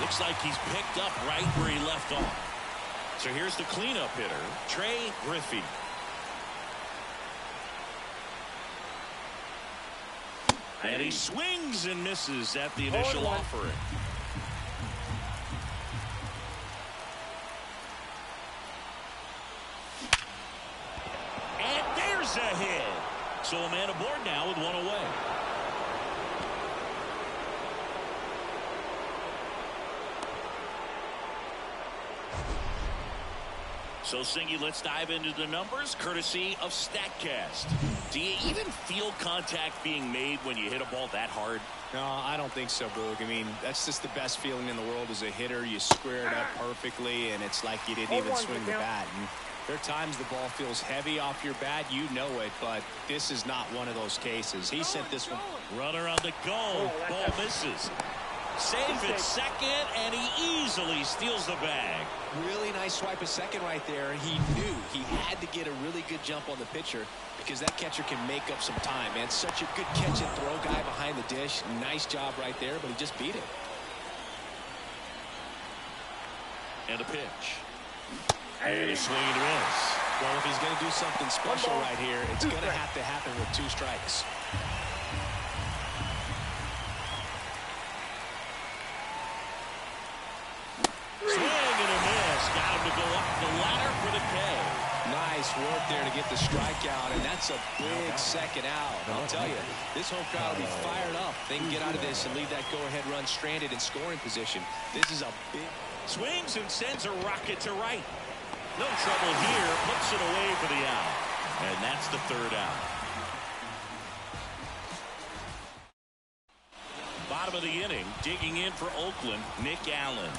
Looks like he's picked up right where he left off. So here's the cleanup hitter, Trey Griffey. And he swings and misses at the initial offering. And there's a hit. So a man aboard now with one away. So, Singy, let's dive into the numbers, courtesy of StatCast. Do you even feel contact being made when you hit a ball that hard? No, I don't think so, Boog. I mean, that's just the best feeling in the world as a hitter. You square it up perfectly, and it's like you didn't even swing the bat. And there are times the ball feels heavy off your bat. You know it, but this is not one of those cases. He sent this one. Runner on the go. Ball misses. Save at second, and he easily steals the bag. Really nice swipe at second right there. He knew he had to get a really good jump on the pitcher because that catcher can make up some time, man. Such a good catch and throw guy behind the dish. Nice job right there, but he just beat it. And a pitch. And a swing and a miss. Well, if he's going to do something special right here, it's going to have to happen with two strikes. Swing and a miss. Got him to go up the ladder for the K. Nice work there to get the strikeout, and that's a big second out. I'll tell you, this home crowd will be fired up. They can get out of this and leave that go-ahead run stranded in scoring position. This is a big... Swings and sends a rocket to right. No trouble here. Puts it away for the out. And that's the third out. Bottom of the inning, digging in for Oakland, Nick Allen.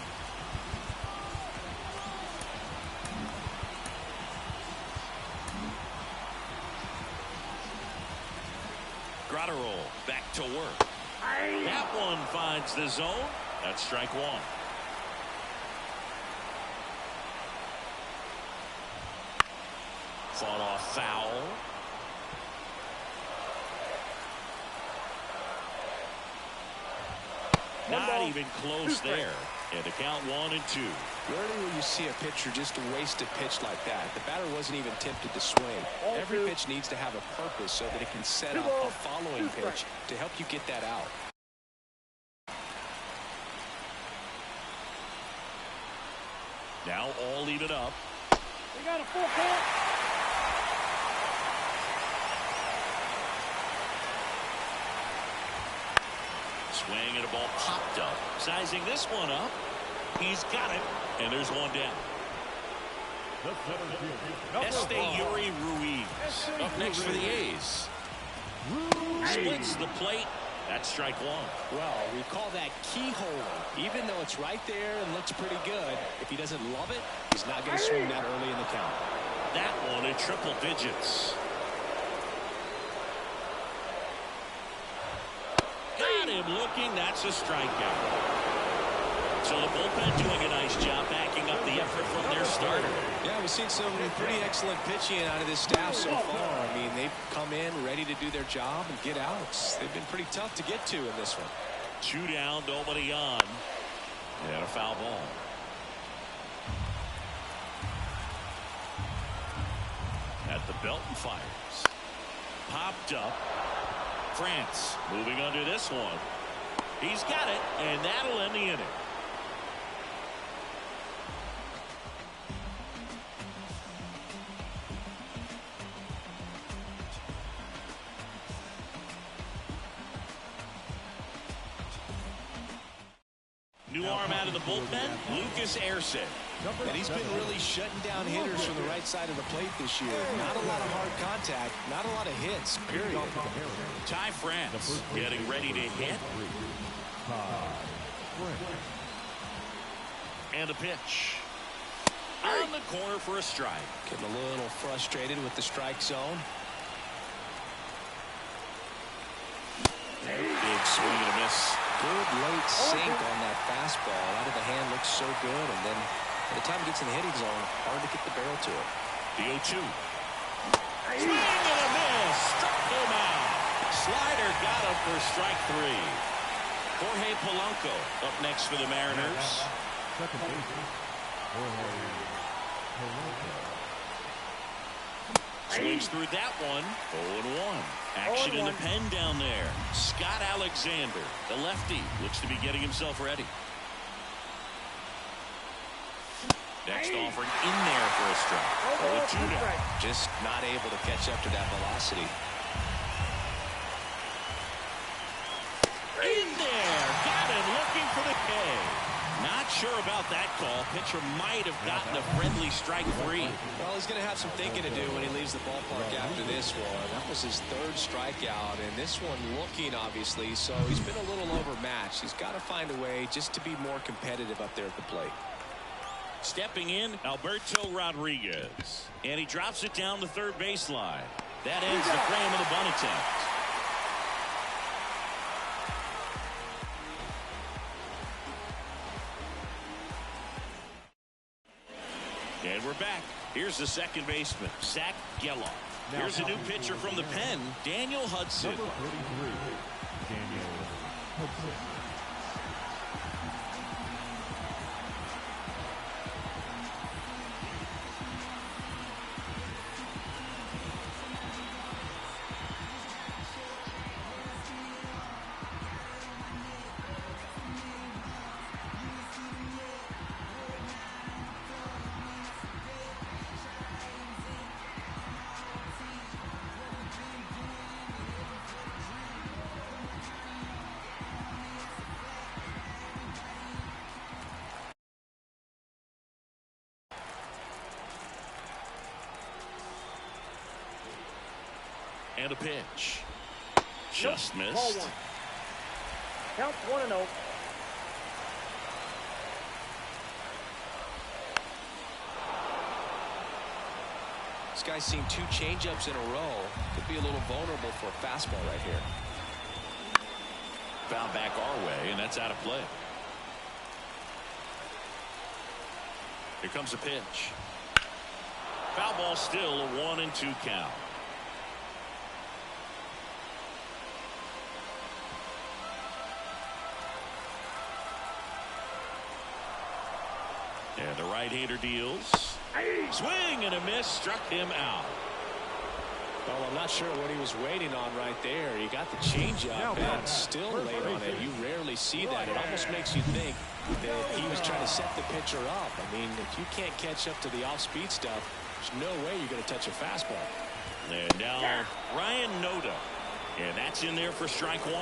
Grotterol back to work. That one finds the zone. That's strike one. Fought off foul. Not even close there. And the count 1-2. Rarely will you see a pitcher just waste a pitch like that. The batter wasn't even tempted to swing. Every pitch needs to have a purpose so that it can set up a following pitch to help you get that out. Now all even up. We got a full count. Swing and a ball popped up. Sizing this one up. He's got it. And there's one down. Yuri Ruiz up next for the A's. Splits the plate. That's strike one. Well, we call that keyhole. Even though it's right there and looks pretty good, if he doesn't love it, he's not going to swing that early in the count. That one in triple digits. Got him looking. That's a strikeout. So the bullpen doing a nice job backing up the effort from their starter. Yeah, we've seen some pretty excellent pitching out of this staff so far. I mean, they've come in ready to do their job and get outs. They've been pretty tough to get to in this one. 2 down, nobody on. And a foul ball. At the belt and fires. Popped up. France moving under this one. He's got it, and that'll end the inning. New arm out of the bullpen, Lucas Erceg. And he's been really shutting down hitters from the right side of the plate this year. Not a lot of hard contact, not a lot of hits, period. Ty France getting ready to hit. And a pitch. On the corner for a strike. Getting a little frustrated with the strike zone. Big swing and a miss. Good late sink on that fastball. Out of the hand looks so good, and then by the time it gets in the hitting zone, hard to get the barrel to it. The 0-2. Swing and a miss. Struck him out. Slider got him for strike 3. Jorge Polanco up next for the Mariners. Second baseman, Jorge Polanco. Swings through that one. 0-1. Action in the pen down there. Scott Alexander, the lefty, looks to be getting himself ready. Next offering in there for a strike. 0-2 now. Just not able to catch up to that velocity. In there. Got him looking for the K. Not sure about that call. Pitcher might have gotten a friendly strike 3. Well, he's going to have some thinking to do when he leaves the ballpark after this one. That was his 3rd strikeout, and this one looking, obviously, so he's been a little overmatched. He's got to find a way just to be more competitive up there at the plate. Stepping in, Alberto Rodriguez. And he drops it down the third baseline. That ends the frame of the bunt attempt. And we're back. Here's the second baseman, Zach Geloff. Here's a new pitcher from the pen, Daniel Hudson. Number 33, Daniel Hudson. And a pitch. Just missed. Ball 1. Count 1-0. This guy's seen 2 changeups in a row. Could be a little vulnerable for a fastball right here. Foul back our way, and that's out of play. Here comes a pitch. Foul ball, still a 1-2 count. And the right-hander deals. Swing and a miss, struck him out. Well, I'm not sure what he was waiting on right there. He got the changeup and still late on it. You rarely see that. It almost makes you think that he was trying to set the pitcher up. I mean, if you can't catch up to the off-speed stuff, there's no way you're going to touch a fastball. And now Ryan Noda. And that's in there for strike 1.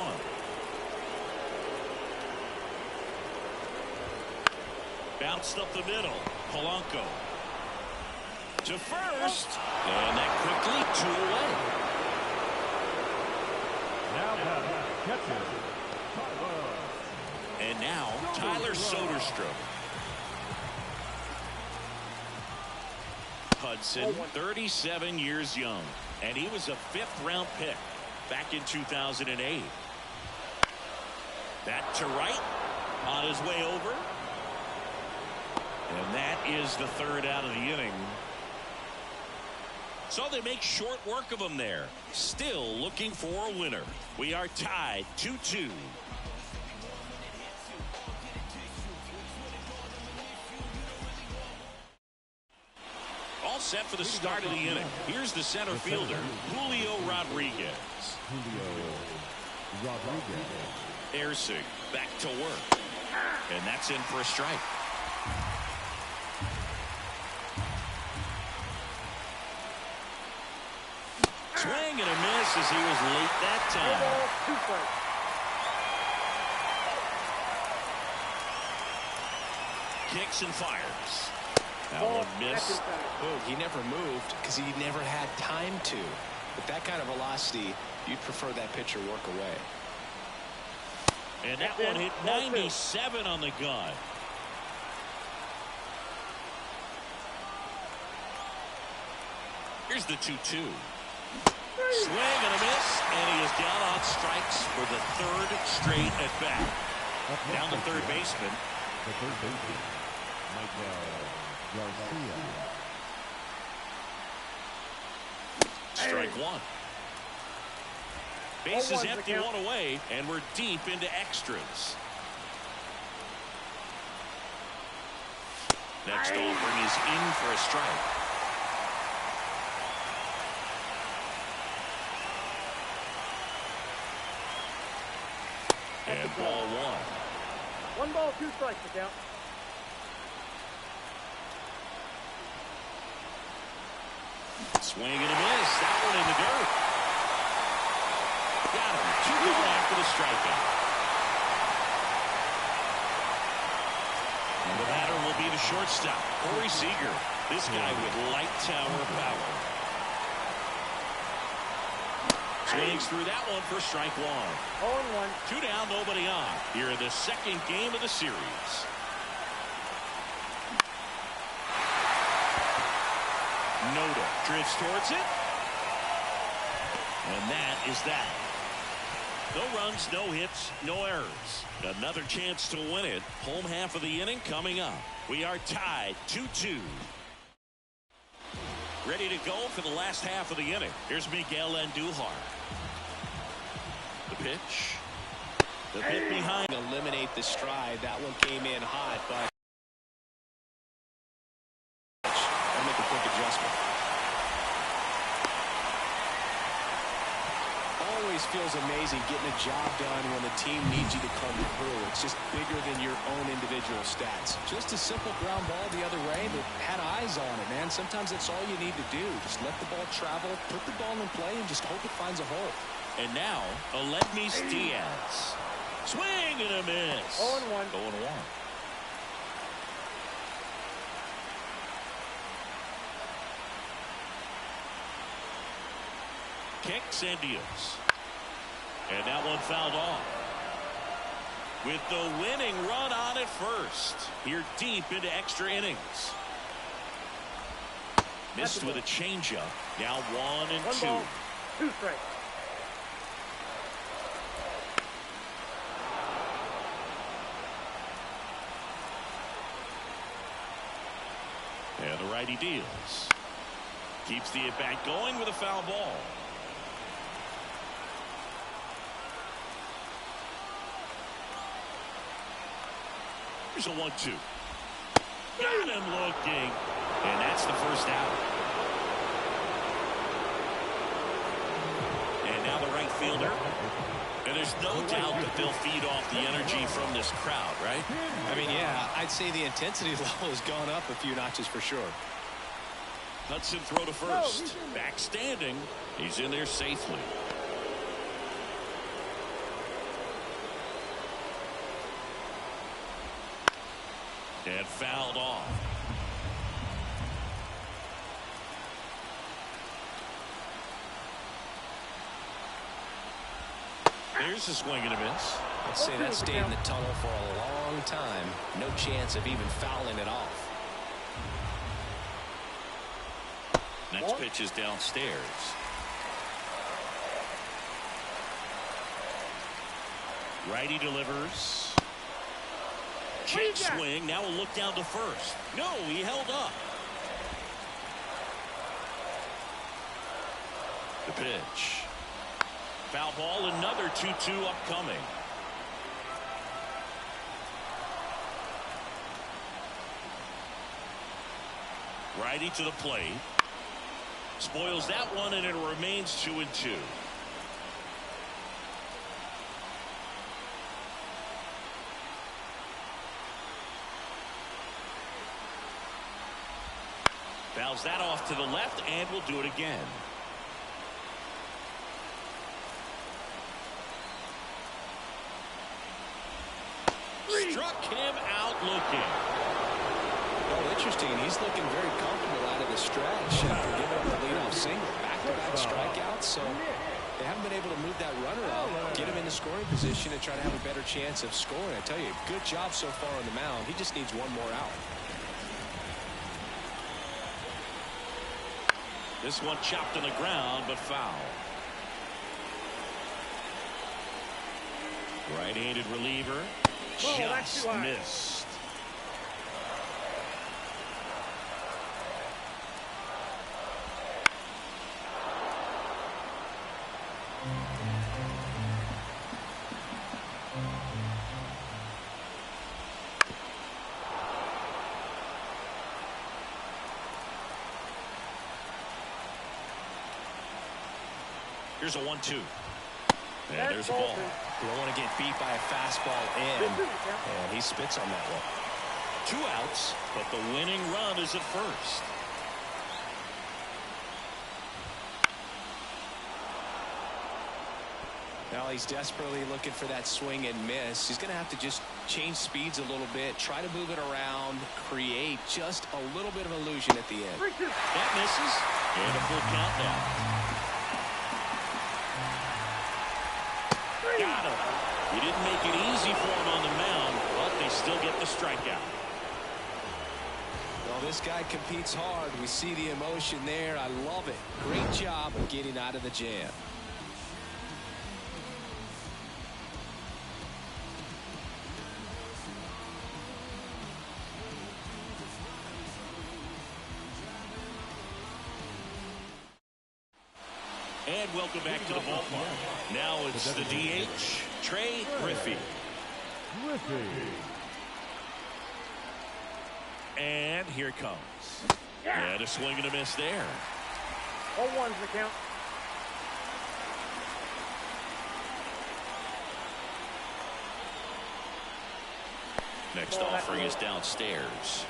Bounced up the middle. Polanco to first. And that quickly 2 away. Now catcher. And now Tyler Soderstrom. Hudson, 37 years young. And he was a 5th-round pick back in 2008. That to right. On his way over. And that is the 3rd out of the inning. So they make short work of him there. Still looking for a winner. We are tied 2-2. All set for the start of the inning. Here's the center fielder, Julio Rodriguez. Ersig back to work. And that's in for a strike. Swing and a miss as he was late that time. Kicks and fires. That one missed. Oh, he never moved because he never had time to. With that kind of velocity, you'd prefer that pitcher work away. And that one hit 97 on the gun. Here's the 2-2. Swing and a miss, and he is down on strikes for the 3rd straight at bat. Down the third baseman. Strike 1. Bases empty, 1 away, and we're deep into extras. Next offering is in for a strike. And ball 1. 1 ball, 2 strikes to count. Swing and a miss. That one in the dirt. Got him. 2 gone after the strikeout. And the batter will be the shortstop, Corey Seager. This guy with light tower power. Swings through that one for strike 1. 0-1. 2 down, nobody on. Here in the 2nd game of the series. Noda drifts towards it. And that is that. No runs, no hits, no errors. Another chance to win it. Home half of the inning coming up. We are tied 2-2. Ready to go for the last half of the inning. Here's Miguel Andujar. The pitch. The hit behind. Eliminate the stride. That one came in hot, but I'll make a quick adjustment. Always feels amazing getting a job done when the team needs you to come through. It's just bigger than your own individual stats. Just a simple ground ball the other way that had eyes on it, man. Sometimes that's all you need to do. Just let the ball travel, put the ball in play, and just hope it finds a hole. And now, Aledmys Diaz. Swing and a miss. 0-1. 0-1. Kicks and deals. And that one fouled off. With the winning run on at first. Here deep into extra innings. Missed with a changeup. Now 1-2. 1 ball, 2 strikes. And the righty deals. Keeps the at-bat going with a foul ball. Here's a 1-2. Got him looking. And that's the first out. And now the right fielder. And there's no doubt that they'll feed off the energy from this crowd, right? I mean, yeah, I'd say the intensity level has gone up a few notches for sure. Hudson throw to first. Back standing. He's in there safely. And fouled off. Here's a swing and a miss. I'd say that stayed in the tunnel for a long time. No chance of even fouling it off. Next pitch is downstairs. Righty delivers. Check swing. Now a look down to first. No, he held up. The pitch. Foul ball, another 2-2 upcoming. Righty to the plate. Spoils that one, and it remains 2-2. Fouls that off to the left, and will do it again. Struck him out looking. Oh, interesting. He's looking very comfortable out of the stretch after giving up the leadoff single. Back-to-back strikeouts, so they haven't been able to move that runner out, get him in the scoring position, and try to have a better chance of scoring. I tell you, good job so far on the mound. He just needs one more out. This one chopped on the ground, but foul. Right-handed reliever. Just missed. Here's a 1-2. And there's a ball. You don't want to get beat by a fastball in, and he spits on that one. 2 outs, but the winning run is at first. Now he's desperately looking for that swing and miss. He's going to have to just change speeds a little bit, try to move it around, create just a little bit of illusion at the end. That misses, and a full count now. Got him. He didn't make it easy for him on the mound, but they still get the strikeout. Well, this guy competes hard. We see the emotion there. I love it. Great job of getting out of the jam. And welcome back to the ballpark. Now it's the DH, Trey Griffey. And here it comes. And a swing and a miss there. 0-1's the count. Next offering is downstairs.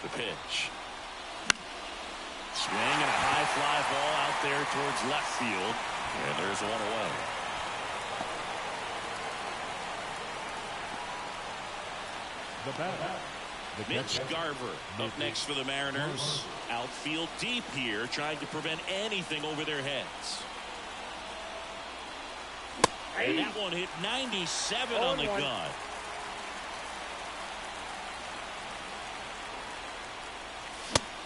The pitch. Swing and a high fly ball out there towards left field. And there's one away. The batter. Mitch Garver up next for the Mariners. Outfield deep here, trying to prevent anything over their heads. And that one hit 97 on the gun.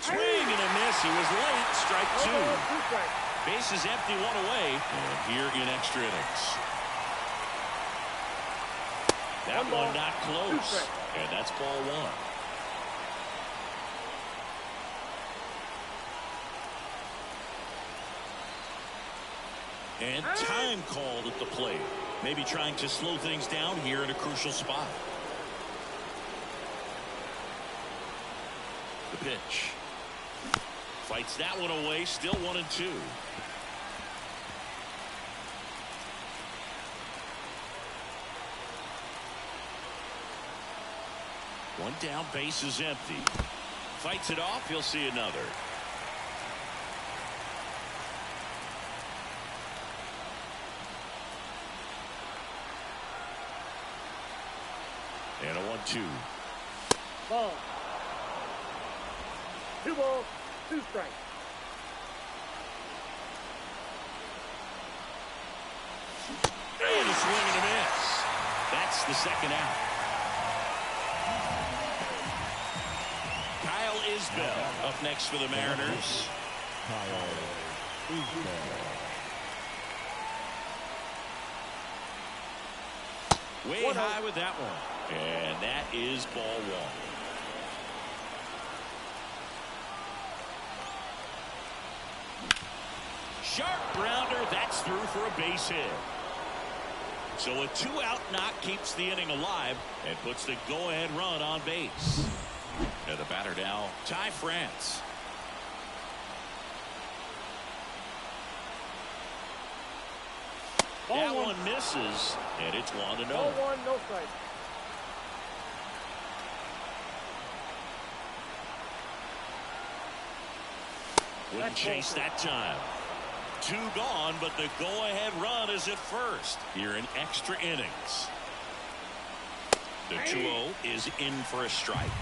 Swing and a miss. He was late. Strike 2. Bases empty, one away. And here in extra innings. That one not close. And that's ball 1. And time called at the plate. Maybe trying to slow things down here in a crucial spot. The pitch. Fights that one away. Still 1-2. One down, base is empty. Fights it off. He'll see another. And a 1-2. Ball. 2 balls, 2 strikes. And a swing and a miss. That's the second out. Kyle Isbell up next for the Mariners. Way high with that one. And that is ball 1. Sharp grounder. That's through for a base hit. So a 2-out knock keeps the inning alive and puts the go-ahead run on base. And the batter now, Ty France. That one misses, and it's 1-0. Ball 1, no strike. Wouldn't chase that time. 2 gone, but the go-ahead run is at first here in extra innings. The 2-0 is in for a strike.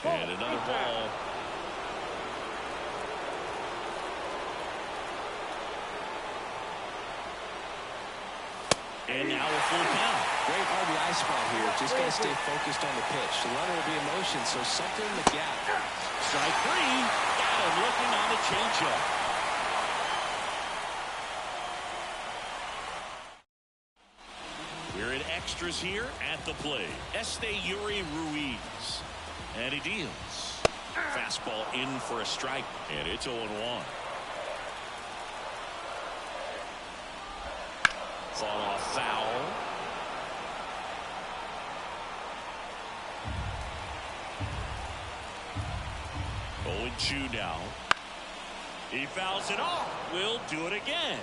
And another ball. And now a full count. Great RBI spot here. Just got to stay focused on the pitch. The runner will be in motion, so something in the gap. Strike 3. Got him looking on the changeup. We're in extras here at the plate. Esteury Ruiz. And he deals. Fastball in for a strike, and it's 0-1. Fought off foul. Oh, 0-2 now. He fouls it off. We'll do it again.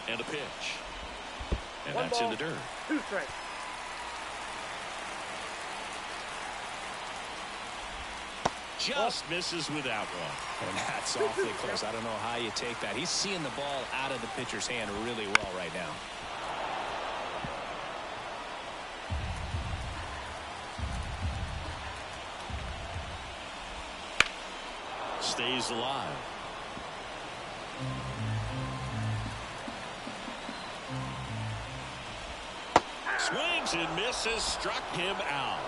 And a pitch. And that's in the dirt. 2 strikes. Just misses with that one. And that's awfully close. I don't know how you take that. He's seeing the ball out of the pitcher's hand really well right now. Stays alive. Swings and misses. Struck him out.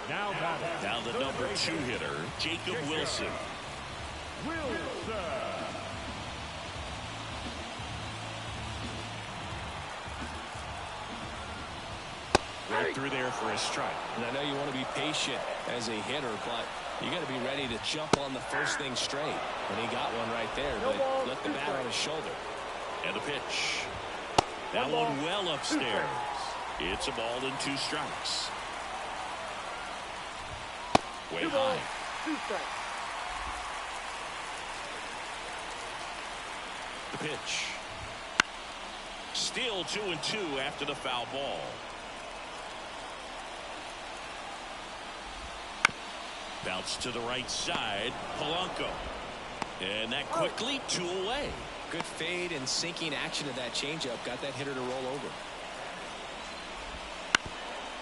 Now the number 2 hitter, Jacob Wilson. Right through there for a strike. And I know you want to be patient as a hitter, but you got to be ready to jump on the first thing straight. And he got one right there, but let the bat on his shoulder. And the pitch. That one well upstairs. It's a ball and 2 strikes. Way 2 high. balls, 2 strikes. The pitch. Still 2-2 after the foul ball. Bounce to the right side. Polanco. And that quickly 2 away. Good fade and sinking action of that changeup. Got that hitter to roll over.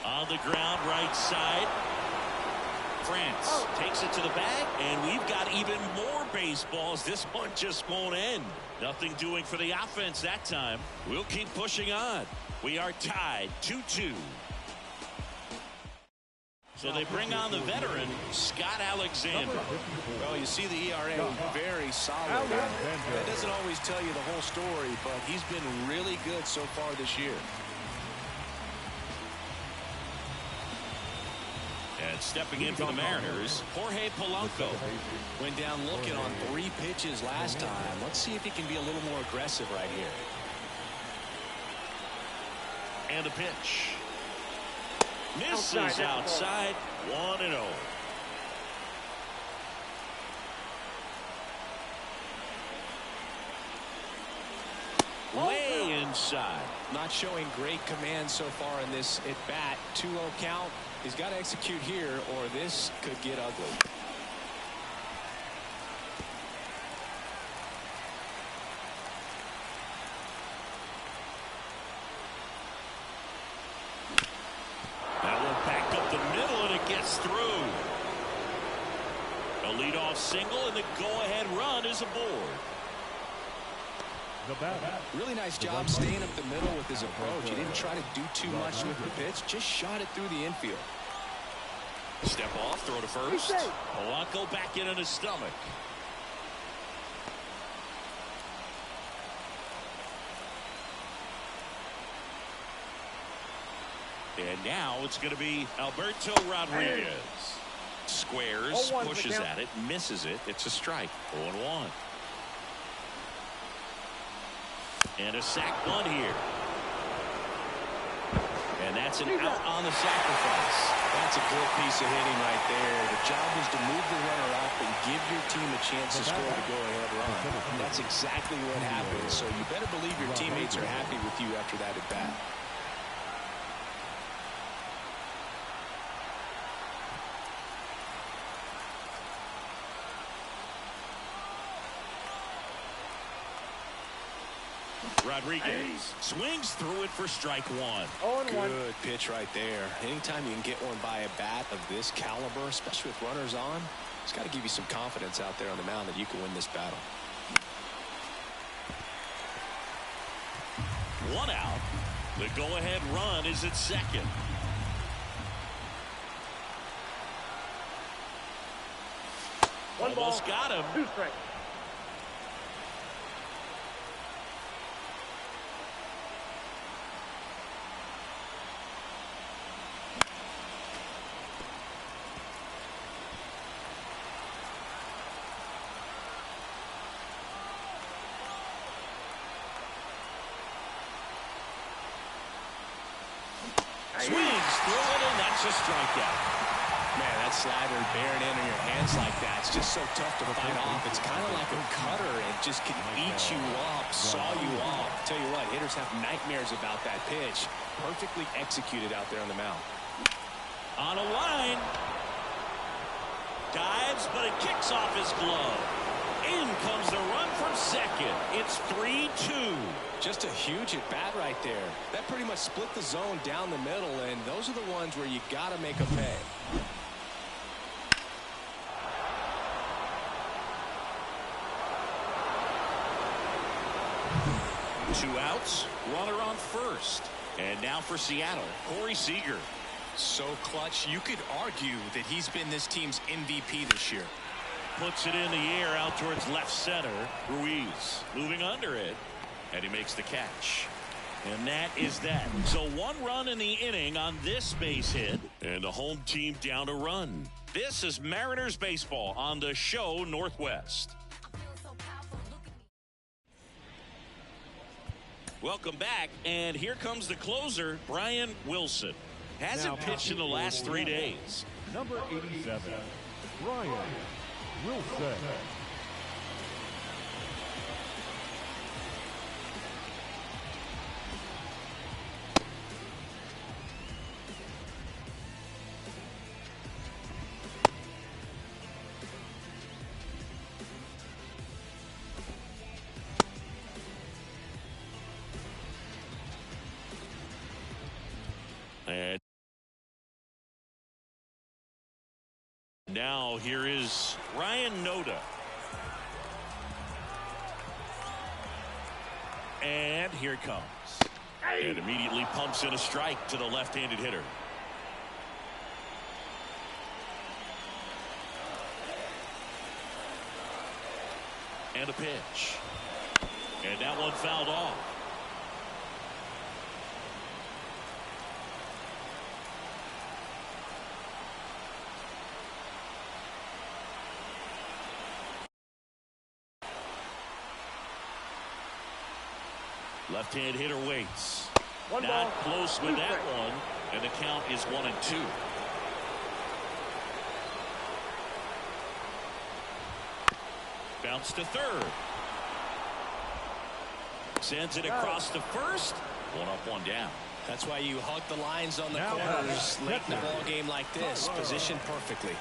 On the ground, right side. France takes it to the bag, and we've got even more baseballs. This one just won't end. Nothing doing for the offense that time. We'll keep pushing on. We are tied 2-2. So they bring on the veteran, Scott Alexander. Well, you see the ERA, very solid. That doesn't always tell you the whole story, but he's been really good so far this year. And stepping in for the Mariners, Jorge Polanco. Went down looking on 3 pitches last time. Let's see if he can be a little more aggressive right here. And a pitch. Misses outside. 1-0. inside. Not showing great command so far in this at bat. 2-0 count. He's got to execute here or this could get ugly. That one back up the middle and it gets through. A leadoff single and the go-ahead run is aboard. Really nice job staying up the middle with his approach. He didn't try to do too much with the pitch, just shot it through the infield. Step off, throw to first. Polanco back in on his stomach. And now it's going to be Alberto Rodriguez. Squares, pushes at it, misses it. It's a strike. 0-1. And a sac bunt here. And that's an out on the sacrifice. That's a good piece of hitting right there. The job was to move the runner up and give your team a chance to score the go-ahead run. That's exactly what happened. So you better believe your teammates are happy with you after that at bat. Rodriguez swings through it for strike one. Good pitch right there. Anytime you can get one by a bat of this caliber, especially with runners on, it's got to give you some confidence out there on the mound that you can win this battle. One out. The go-ahead run is at second. Almost got him. 2 strikes. Swings through it, and that's a strikeout. Man, that slider bearing in your hands like that, it's just so tough to fight off. It's kind of like a cutter. It just can eat you up, saw you off. Tell you what, hitters have nightmares about that pitch. Perfectly executed out there on the mound. On a line. Dives, but it kicks off his glove. In comes the run from second. It's 3-2. Just a huge at bat right there. That pretty much split the zone down the middle, and those are the ones where you got to make a pay. Two outs, runner on first. And now for Seattle, Corey Seager. So clutch, you could argue that he's been this team's MVP this year. Puts it in the air out towards left center. Ruiz moving under it. And he makes the catch. And that is that. So 1 run in the inning on this base hit. And the home team down a run. This is Mariners baseball on the show Northwest. Welcome back. And here comes the closer, Brian Wilson. Hasn't pitched in the last 3 days. Number 87, Brian Wilson. And now here is Ryan Noda. And here it comes. And immediately pumps in a strike to the left-handed hitter. And a pitch. And that one fouled off. Left-hand hitter waits. Not close with that one. And the count is 1-2. Bounce to third. Sends it across to first. One up, one down. That's why you hug the lines on the Now corners late in the catcher. ball game like this, positioned perfectly.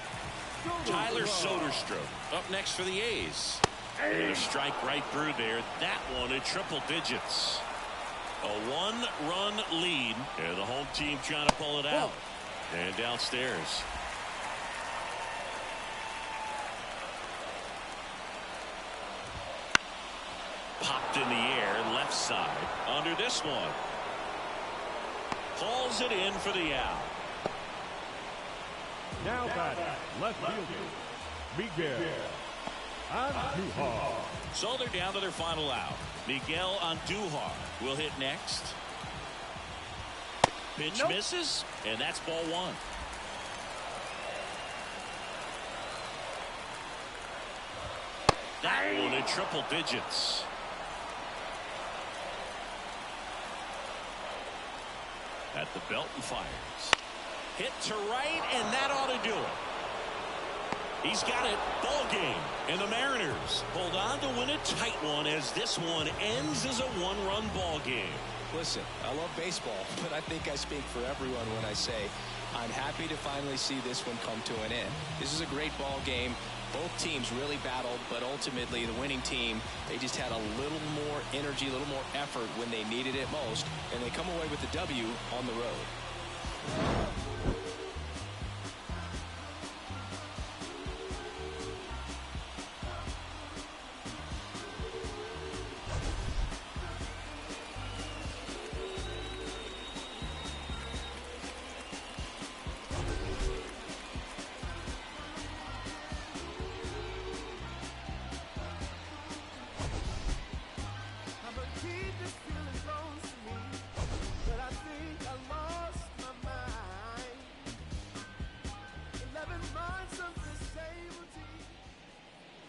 Tyler Soderstrom up next for the A's. And a strike right through there. That one in triple digits. A one-run lead, and the home team trying to pull it out. And downstairs. Popped in the air, left side. Under this one. Hauls it in for the out. Now batting, left fielder, Miguel Andujar. So they're down to their final out. Miguel Andujar will hit next. Pitch misses, and that's ball one. That one in triple digits. At the belt and fires. Hit to right, and that ought to do it. He's got it. Ball game. And the Mariners hold on to win a tight one as this one ends as a one-run ball game. Listen, I love baseball, but I think I speak for everyone when I say I'm happy to finally see this one come to an end. This is a great ball game. Both teams really battled, but ultimately the winning team, they just had a little more energy, a little more effort when they needed it most, and they come away with the W on the road.